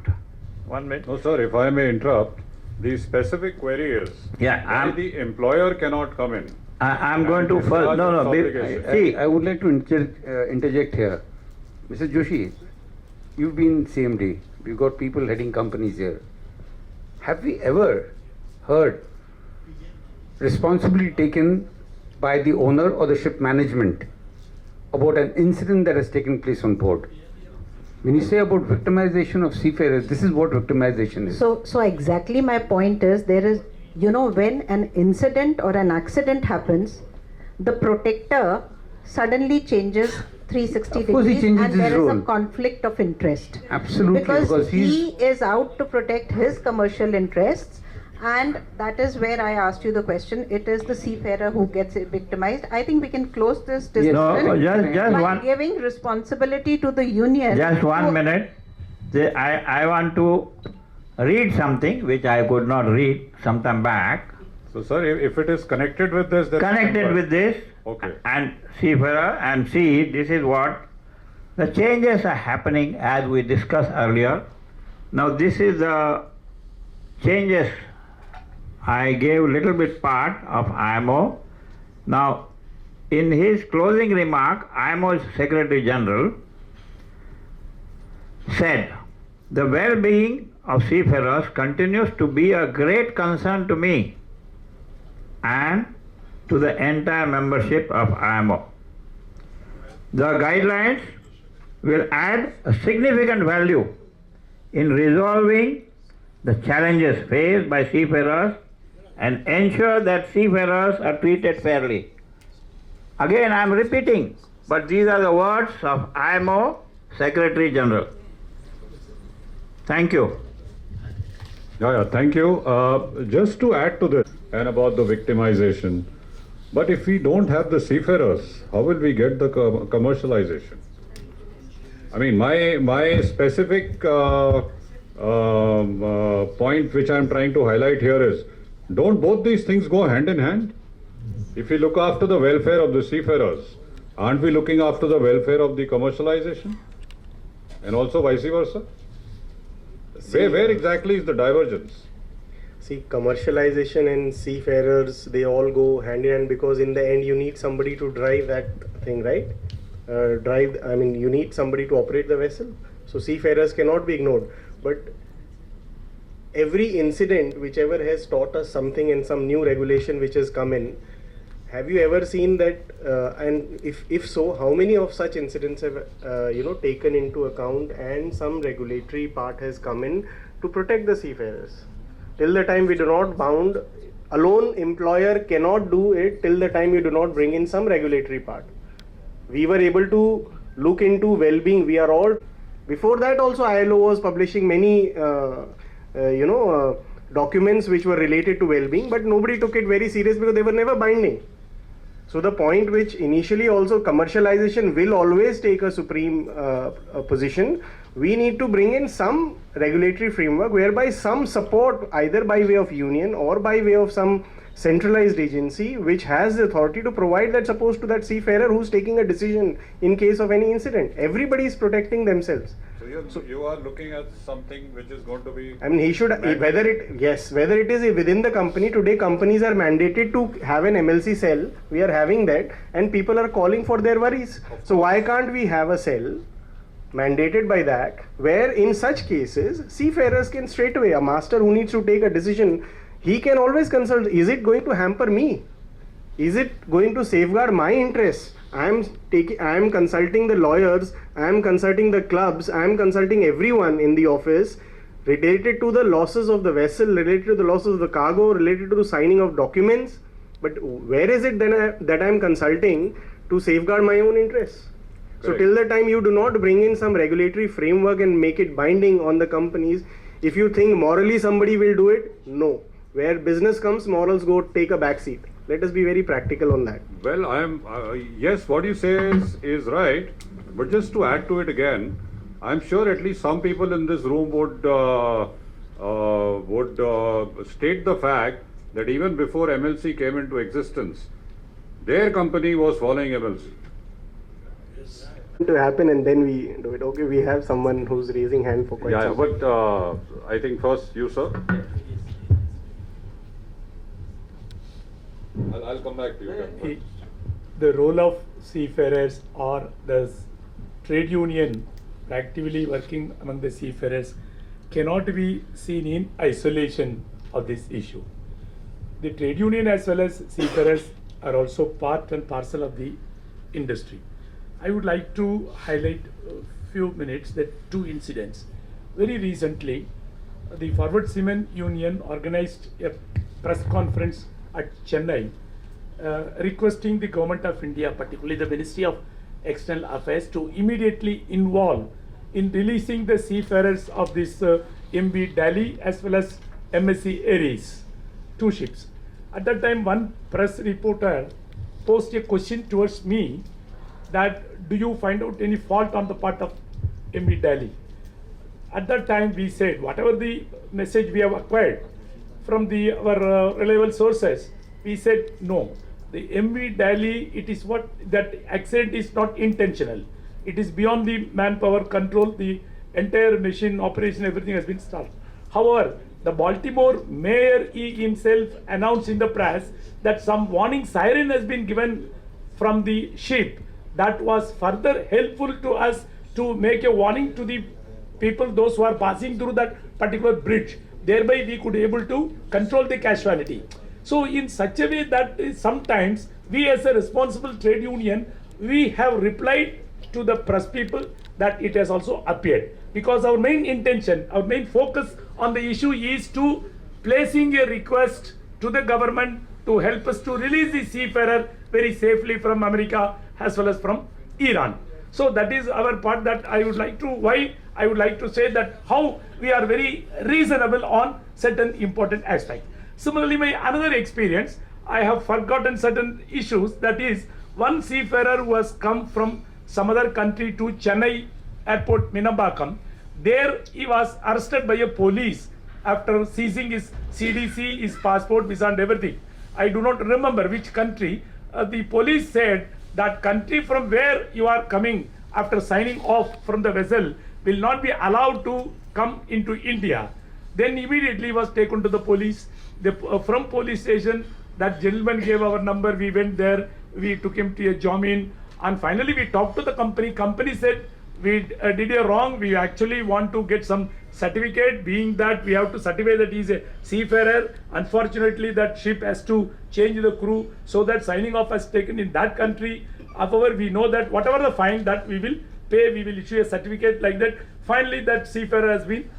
1 minute. No, sir, if I may interrupt, the specific query is why the employer cannot come in. I'm going to first. No. See, I would like to interject here. Mr. Joshi, you've been CMD. We've got people heading companies here. Have we ever heard responsibility taken by the owner or the ship management about an incident that has taken place on board? When you say about victimization of seafarers, this is what victimization is. So exactly my point is, there is, when an incident or an accident happens, the protector suddenly changes 360 Of course he degrees changes and his there is role. a conflict of interest. Absolutely, Because he's... he is out to protect his commercial interests, and that is where I asked you the question. It is the seafarer who gets victimized. I think we can close this discussion just by one. giving responsibility to the union. Just 1 to- minute. I want to read something which I could not read some time back. So, sir, if it is connected with this, then Connected with this, Okay. and seafarer, and see, this is what the changes are happening as we discussed earlier. Now this is the changes. I gave little bit part of IMO. Now in his closing remark, IMO's Secretary General said, the well-being of seafarers continues to be a great concern to me and to the entire membership of IMO. The guidelines will add a significant value in resolving the challenges faced by seafarers and ensure that seafarers are treated fairly. Again, I am repeating, but these are the words of IMO Secretary General. Thank you. Yeah, thank you. Just to add to this and about the victimization, but if we don't have the seafarers, how will we get the commercialization? I mean, my specific point which I am trying to highlight here is, don't both these things go hand in hand? If we look after the welfare of the seafarers, aren't we looking after the welfare of the commercialization? And also vice versa? Where exactly is the divergence? See, commercialization and seafarers, they all go hand in hand, because in the end you need somebody to drive that thing, right? You need somebody to operate the vessel. So seafarers cannot be ignored. But every incident, whichever has taught us something and some new regulation which has come in, have you ever seen that, and if so, how many of such incidents have taken into account and some regulatory part has come in to protect the seafarers? Till the time we do not bound, alone employer cannot do it till the time you do not bring in some regulatory part. We were able to look into well-being. We are all, before that also ILO was publishing many documents which were related to well-being, but nobody took it very serious because they were never binding. So the point which initially also commercialization will always take a supreme position, we need to bring in some regulatory framework whereby some support, either by way of union or by way of some centralized agency which has the authority to provide that support to that seafarer who's taking a decision in case of any incident. Everybody is protecting themselves. So you are looking at something which is going to be... I mean, he should, whether it is within the company. Today companies are mandated to have an MLC cell. We are having that, and people are calling for their worries. So why can't we have a cell mandated by that, where in such cases seafarers can straight away, a master who needs to take a decision, he can always consult, is it going to hamper me? Is it going to safeguard my interests? I am consulting the lawyers, I am consulting the clubs, I am consulting everyone in the office related to the losses of the vessel, related to the losses of the cargo, related to the signing of documents. But where is it then that I am consulting to safeguard my own interests? So till the time you do not bring in some regulatory framework and make it binding on the companies, if you think morally somebody will do it, no. Where business comes, morals go take a back seat. Let us be very practical on that. Well, I am, yes, what you say is right, but just to add to it again, I'm sure at least some people in this room would state the fact that even before MLC came into existence, their company was following MLC. To happen and then we do it. Okay, we have someone who's raising hand for quite Yeah, some time. but I think first you, sir. I'll come back to you then. The role of seafarers or the trade union actively working among the seafarers cannot be seen in isolation of this issue. The trade union as well as seafarers are also part and parcel of the industry. I would like to highlight a few minutes that two incidents. Very recently, the Forward Seamen Union organized a press conference at Chennai requesting the Government of India, particularly the Ministry of External Affairs, to immediately involve in releasing the seafarers of this MV Delhi as well as MSC Aries, two ships. At that time, one press reporter posed a question towards me that do you find out any fault on the part of MV Delhi? At that time we said whatever the message we have acquired from our reliable sources, we said no. The MV Delhi, it is what that accident is not intentional. It is beyond the manpower control. The entire machine operation, everything has been stopped. However, the Baltimore mayor he himself announced in the press that some warning siren has been given from the ship. That was further helpful to us to make a warning to the people, those who are passing through that particular bridge. Thereby we could able to control the casualty. So in such a way that sometimes we as a responsible trade union, we have replied to the press people that it has also appeared. Because our main intention, our main focus on the issue is to placing a request to the government to help us to release the seafarer very safely from America as well as from Iran. So that is our part that I would like to say that how we are very reasonable on certain important aspects. Similarly, my another experience, I have forgotten certain issues. That is, one seafarer who has come from some other country to Chennai airport, Minambakam. There he was arrested by a police after seizing his CDC, his passport, visa and everything. I do not remember which country. The police said that country from where you are coming after signing off from the vessel will not be allowed to come into India. Then immediately was taken to the police. From police station, that gentleman gave our number. We went there. We took him to a Jamin, and finally we talked to the company. Company said we did a wrong. We actually want to get some certificate, being that we have to certify that he is a seafarer. Unfortunately, that ship has to change the crew, so that signing off has taken in that country. However, we know that whatever the fine that we will pay, we will issue a certificate like that. Finally, that seafarer has been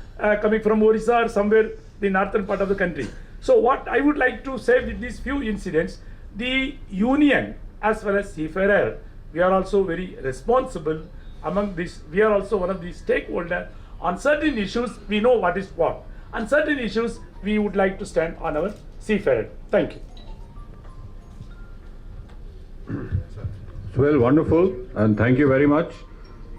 coming from Orissa or somewhere the northern part of the country. So what I would like to say with these few incidents, the union as well as seafarer, we are also very responsible among this. We are also one of the stakeholders. On certain issues, we know what is what. On certain issues, we would like to stand on our seafarer. Thank you. Well, wonderful, and thank you very much.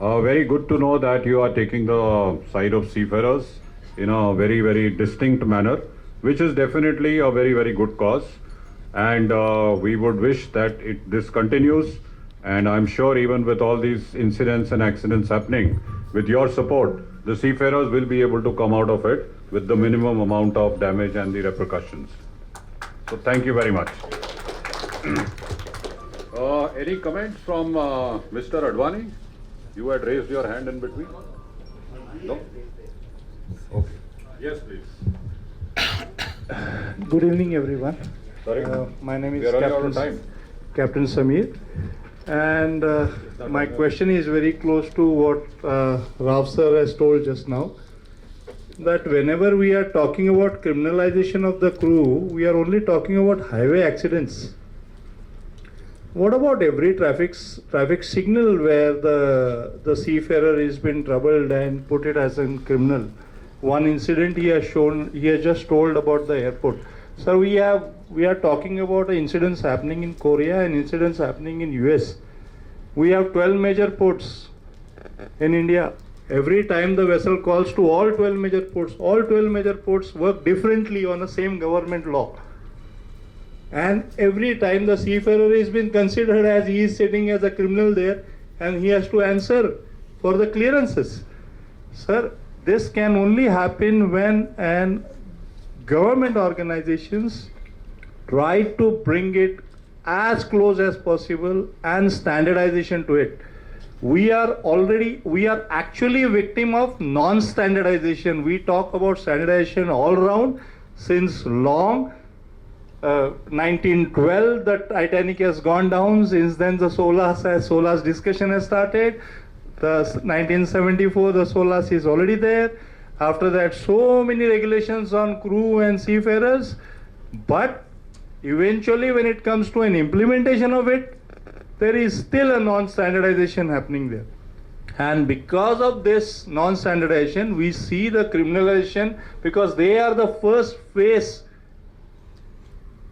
Very good to know that you are taking the side of seafarers in a very, very distinct manner, which is definitely a very, very good cause. And we would wish that this continues. And I'm sure even with all these incidents and accidents happening, with your support, the seafarers will be able to come out of it with the minimum amount of damage and the repercussions. So thank you very much. Any comments from Mr. Advani? You had raised your hand in between? No? Okay. Yes, please. Good evening, everyone. Sorry? My name is We are running out of time. Captain Samir, and my question is very close to what Rao sir has told just now. That whenever we are talking about criminalization of the crew, we are only talking about highway accidents. What about every traffic signal where the seafarer has been troubled and put it as a criminal? One incident he has just told about the airport. Sir, we are talking about incidents happening in Korea and incidents happening in US. We have 12 major ports in India. Every time the vessel calls to all 12 major ports work differently on the same government law. And every time the seafarer has been considered as he is sitting as a criminal there, and he has to answer for the clearances. Sir, this can only happen when an government organizations try to bring it as close as possible and standardization to it. We are actually a victim of non-standardization. We talk about standardization all around since long. 1912, the Titanic has gone down. Since then, the SOLAS discussion has started. The 1974, the SOLAS is already there. After that, so many regulations on crew and seafarers. But eventually, when it comes to an implementation of it, there is still a non-standardization happening there. And because of this non-standardization, we see the criminalization, because they are the first phase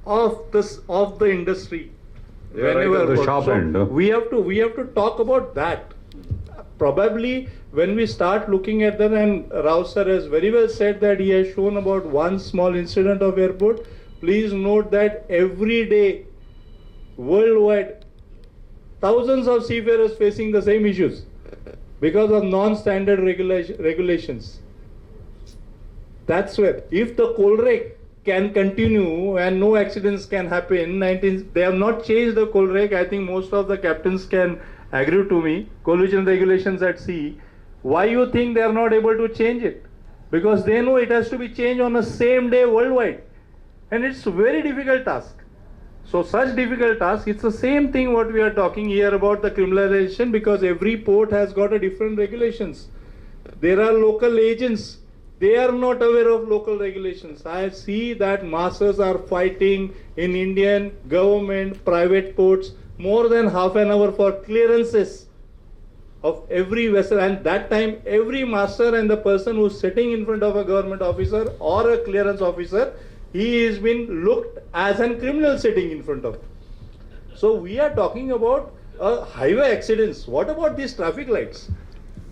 of the industry. They are right at the sharp end. We have to talk about that. Probably when we start looking at that, and Rao sir has very well said that he has shown about one small incident of airport. Please note that every day, worldwide, thousands of seafarers facing the same issues because of non-standard regulations. That's where, if the coal rake can continue and no accidents can happen, they have not changed the coal rake. I think most of the captains can agree to me. Collision regulations at sea. Why you think they are not able to change it? Because they know it has to be changed on the same day worldwide. And it's a very difficult task. So such difficult task, it's the same thing what we are talking here about the criminalization, because every port has got a different regulations. There are local agents, they are not aware of local regulations. I see that masters are fighting in Indian government, private ports, more than half an hour for clearances of every vessel. And that time, every master and the person who's sitting in front of a government officer or a clearance officer, he is being looked as a criminal sitting in front of. So we are talking about highway accidents. What about these traffic lights?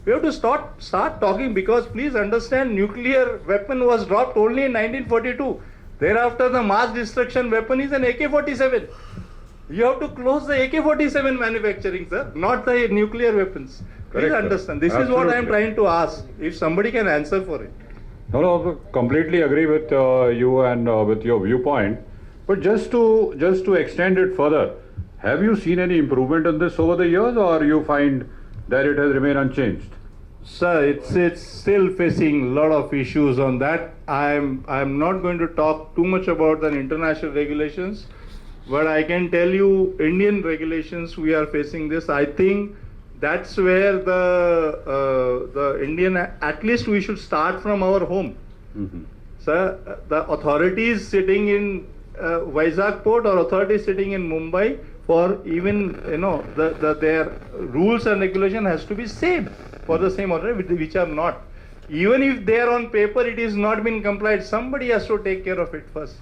We have to start talking, because please understand, nuclear weapon was dropped only in 1942. Thereafter, the mass destruction weapon is an AK-47. You have to close the AK-47 manufacturing, sir, not the nuclear weapons. Please understand. This is what I am trying to ask. If somebody can answer for it. No, completely agree with you and with your viewpoint. But just to extend it further, have you seen any improvement in this over the years, or you find that it has remained unchanged? Sir, it's still facing a lot of issues on that. I'm not going to talk too much about the international regulations, but I can tell you Indian regulations, we are facing this. I think that's where the Indian, at least we should start from our home. Mm-hmm. Sir, the authorities sitting in Vizag port or authorities sitting in Mumbai, for even, their rules and regulation has to be same for the same authority, which are not. Even if they are on paper, it is not been complied. Somebody has to take care of it first.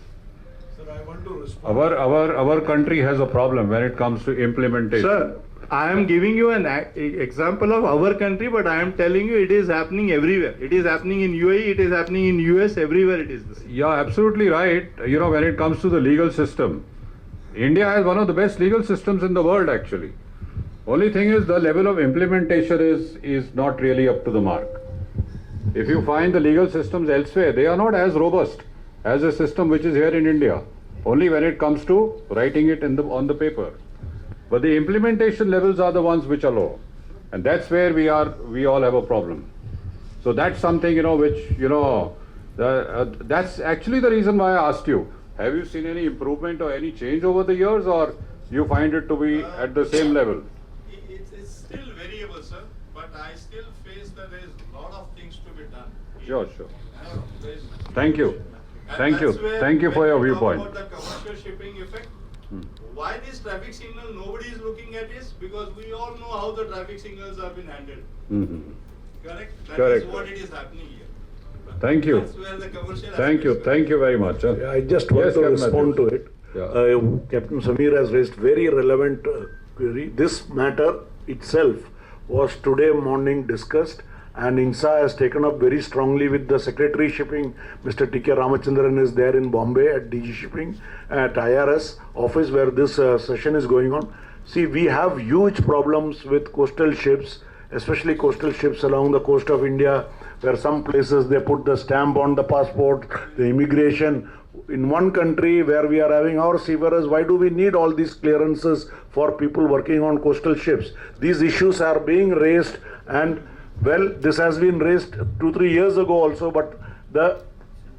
Sir, I want to respond. Our country has a problem when it comes to implementation. Sir, I am giving you an example of our country, but I am telling you it is happening everywhere. It is happening in UAE, it is happening in US, everywhere it is the same. Yeah, absolutely right. When it comes to the legal system, India has one of the best legal systems in the world, actually. Only thing is, the level of implementation is not really up to the mark. If you find the legal systems elsewhere, they are not as robust as a system which is here in India, only when it comes to writing it on the paper. But the implementation levels are the ones which are low, and that's where we all have a problem. So that's something that's actually the reason why I asked you. Have you seen any improvement or any change over the years, or you find it to be at the same level? It's still variable, sir, but I still face that there is a lot of things to be done. Sure. Thank you. Thank you for your viewpoint. About the commercial shipping effect. Why this traffic signal nobody is looking at is because we all know how the traffic signals have been handled. Mm-hmm. Correct? That Correct. is what it is happening here. Thank you. That's where the commercial Thank you very much. Yeah, I just want to respond to it. Yeah. Captain Samir has raised very relevant query. This matter itself was today morning discussed, and INSA has taken up very strongly with the Secretary Shipping, Mr. T.K. Ramachandran is there in Bombay at DG Shipping, at IRS office where this session is going on. See, we have huge problems with coastal ships, especially coastal ships along the coast of India, where some places they put the stamp on the passport, the immigration. In one country where we are having our seafarers, why do we need all these clearances for people working on coastal ships? These issues are being raised, and well, this has been raised 2-3 years ago also, but the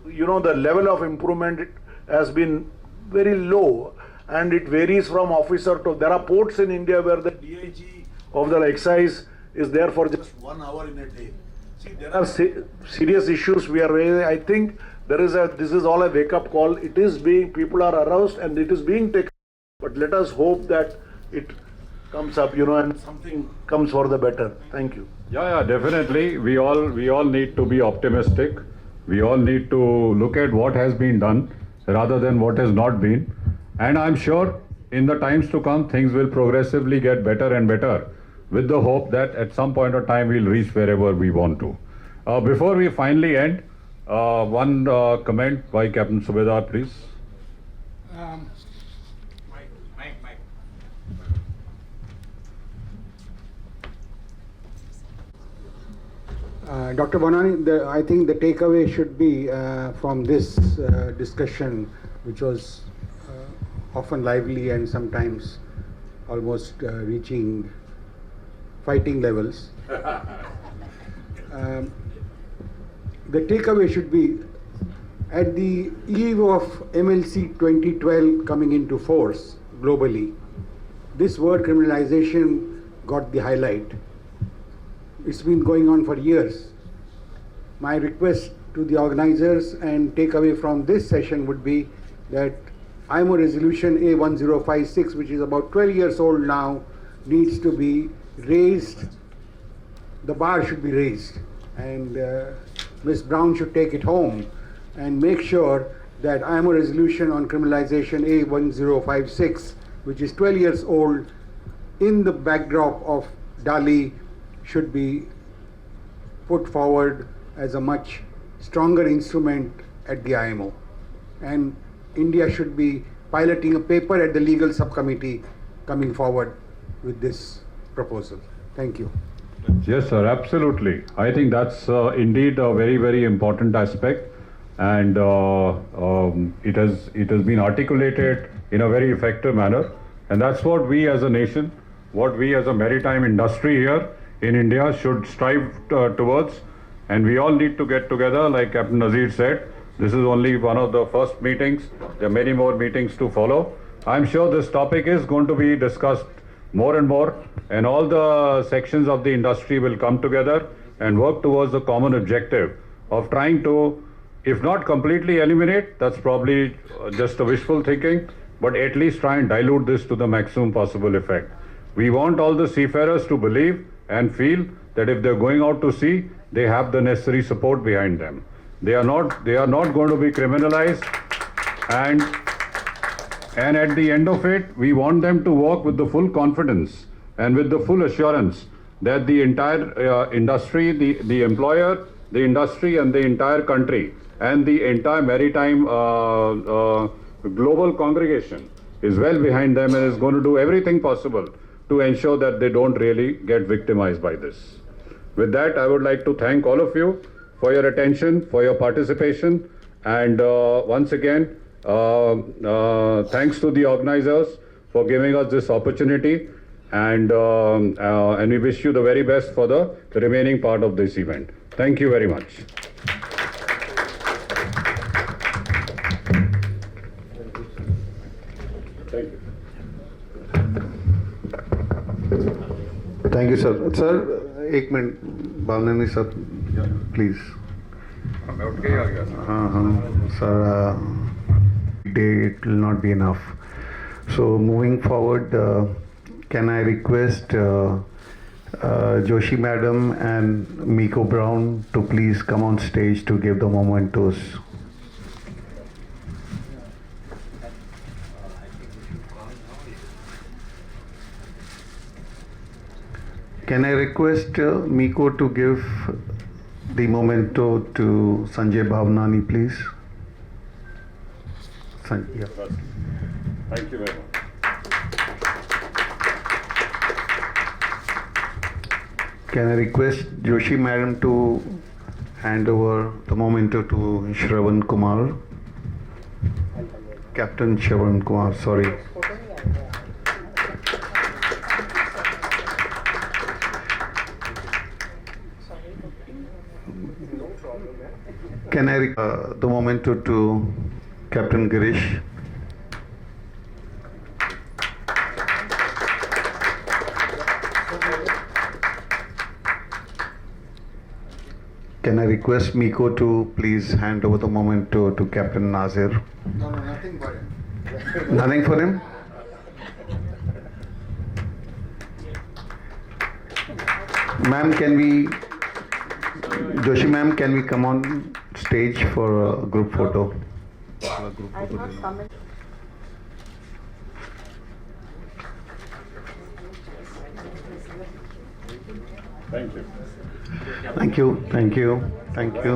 level of improvement has been very low, and it varies from officer to. There are ports in India where the DIG of the excise is there for just 1 hour in a day. See, there are serious issues we are raising. I think this is all a wake-up call. It is being, people are aroused and it is being taken. But let us hope that it comes up, and something comes for the better. Thank you. Yeah, definitely. We all need to be optimistic. We all need to look at what has been done rather than what has not been. And I'm sure in the times to come, things will progressively get better and better, with the hope that at some point of time we'll reach wherever we want to. Before we finally end, one comment by Captain Subedar, please. Dr. Bhavnani, I think the takeaway should be from this discussion, which was often lively and sometimes almost reaching fighting levels. The takeaway should be, at the eve of MLC 2012 coming into force globally, this word criminalization got the highlight. It's been going on for years. My request to the organizers and takeaway from this session would be that IMO resolution A1056, which is about 12 years old now, needs to be raised. The bar should be raised, and Ms. Brown should take it home and make sure that IMO resolution on criminalization A1056, which is 12 years old, in the backdrop of Dali, should be put forward as a much stronger instrument at the IMO. And India should be piloting a paper at the legal subcommittee coming forward with this proposal. Thank you. Yes, sir, absolutely. I think that's indeed a very, very important aspect, and it has been articulated in a very effective manner, and that's what we as a nation, what we as a maritime industry here in India should strive towards. And we all need to get together, like Captain Nazir said. This is only one of the first meetings. There are many more meetings to follow. I'm sure this topic is going to be discussed more and more, and all the sections of the industry will come together and work towards the common objective of trying to, if not completely eliminate, that's probably just a wishful thinking, but at least try and dilute this to the maximum possible effect. We want all the seafarers to believe and feel that if they're going out to sea, they have the necessary support behind them. They are not going to be criminalized, and at the end of it, we want them to work with the full confidence and with the full assurance that the entire industry, the employer, the industry and the entire country and the entire maritime global congregation is well behind them and is going to do everything possible to ensure that they don't really get victimized by this. With that, I would like to thank all of you for your attention, for your participation, and once again, thanks to the organizers for giving us this opportunity, and we wish you the very best for the remaining part of this event. Thank you very much. Thank you. Thank you, sir. Sir, एक minute, Bhavnani sir, please. Sir, it will not be enough. So moving forward, can I request Joshi madam and Miko Brown to please come on stage to give the mementos. Can I request Miko to give the memento to Sanjay Bhavnani, please? Thank you very much. Can I request Joshi madam to hand over the memento to Shravan Kumar? Captain Shravan Kumar, sorry. Can I the memento to Captain Girish? Can I request Miko to please hand over the memento to Captain Nazir? No, nothing for him. Nothing for him? Ma'am, can we, Joshi ma'am, can we come on stage for a group photo? Thank you. Thank you, thank you, thank you.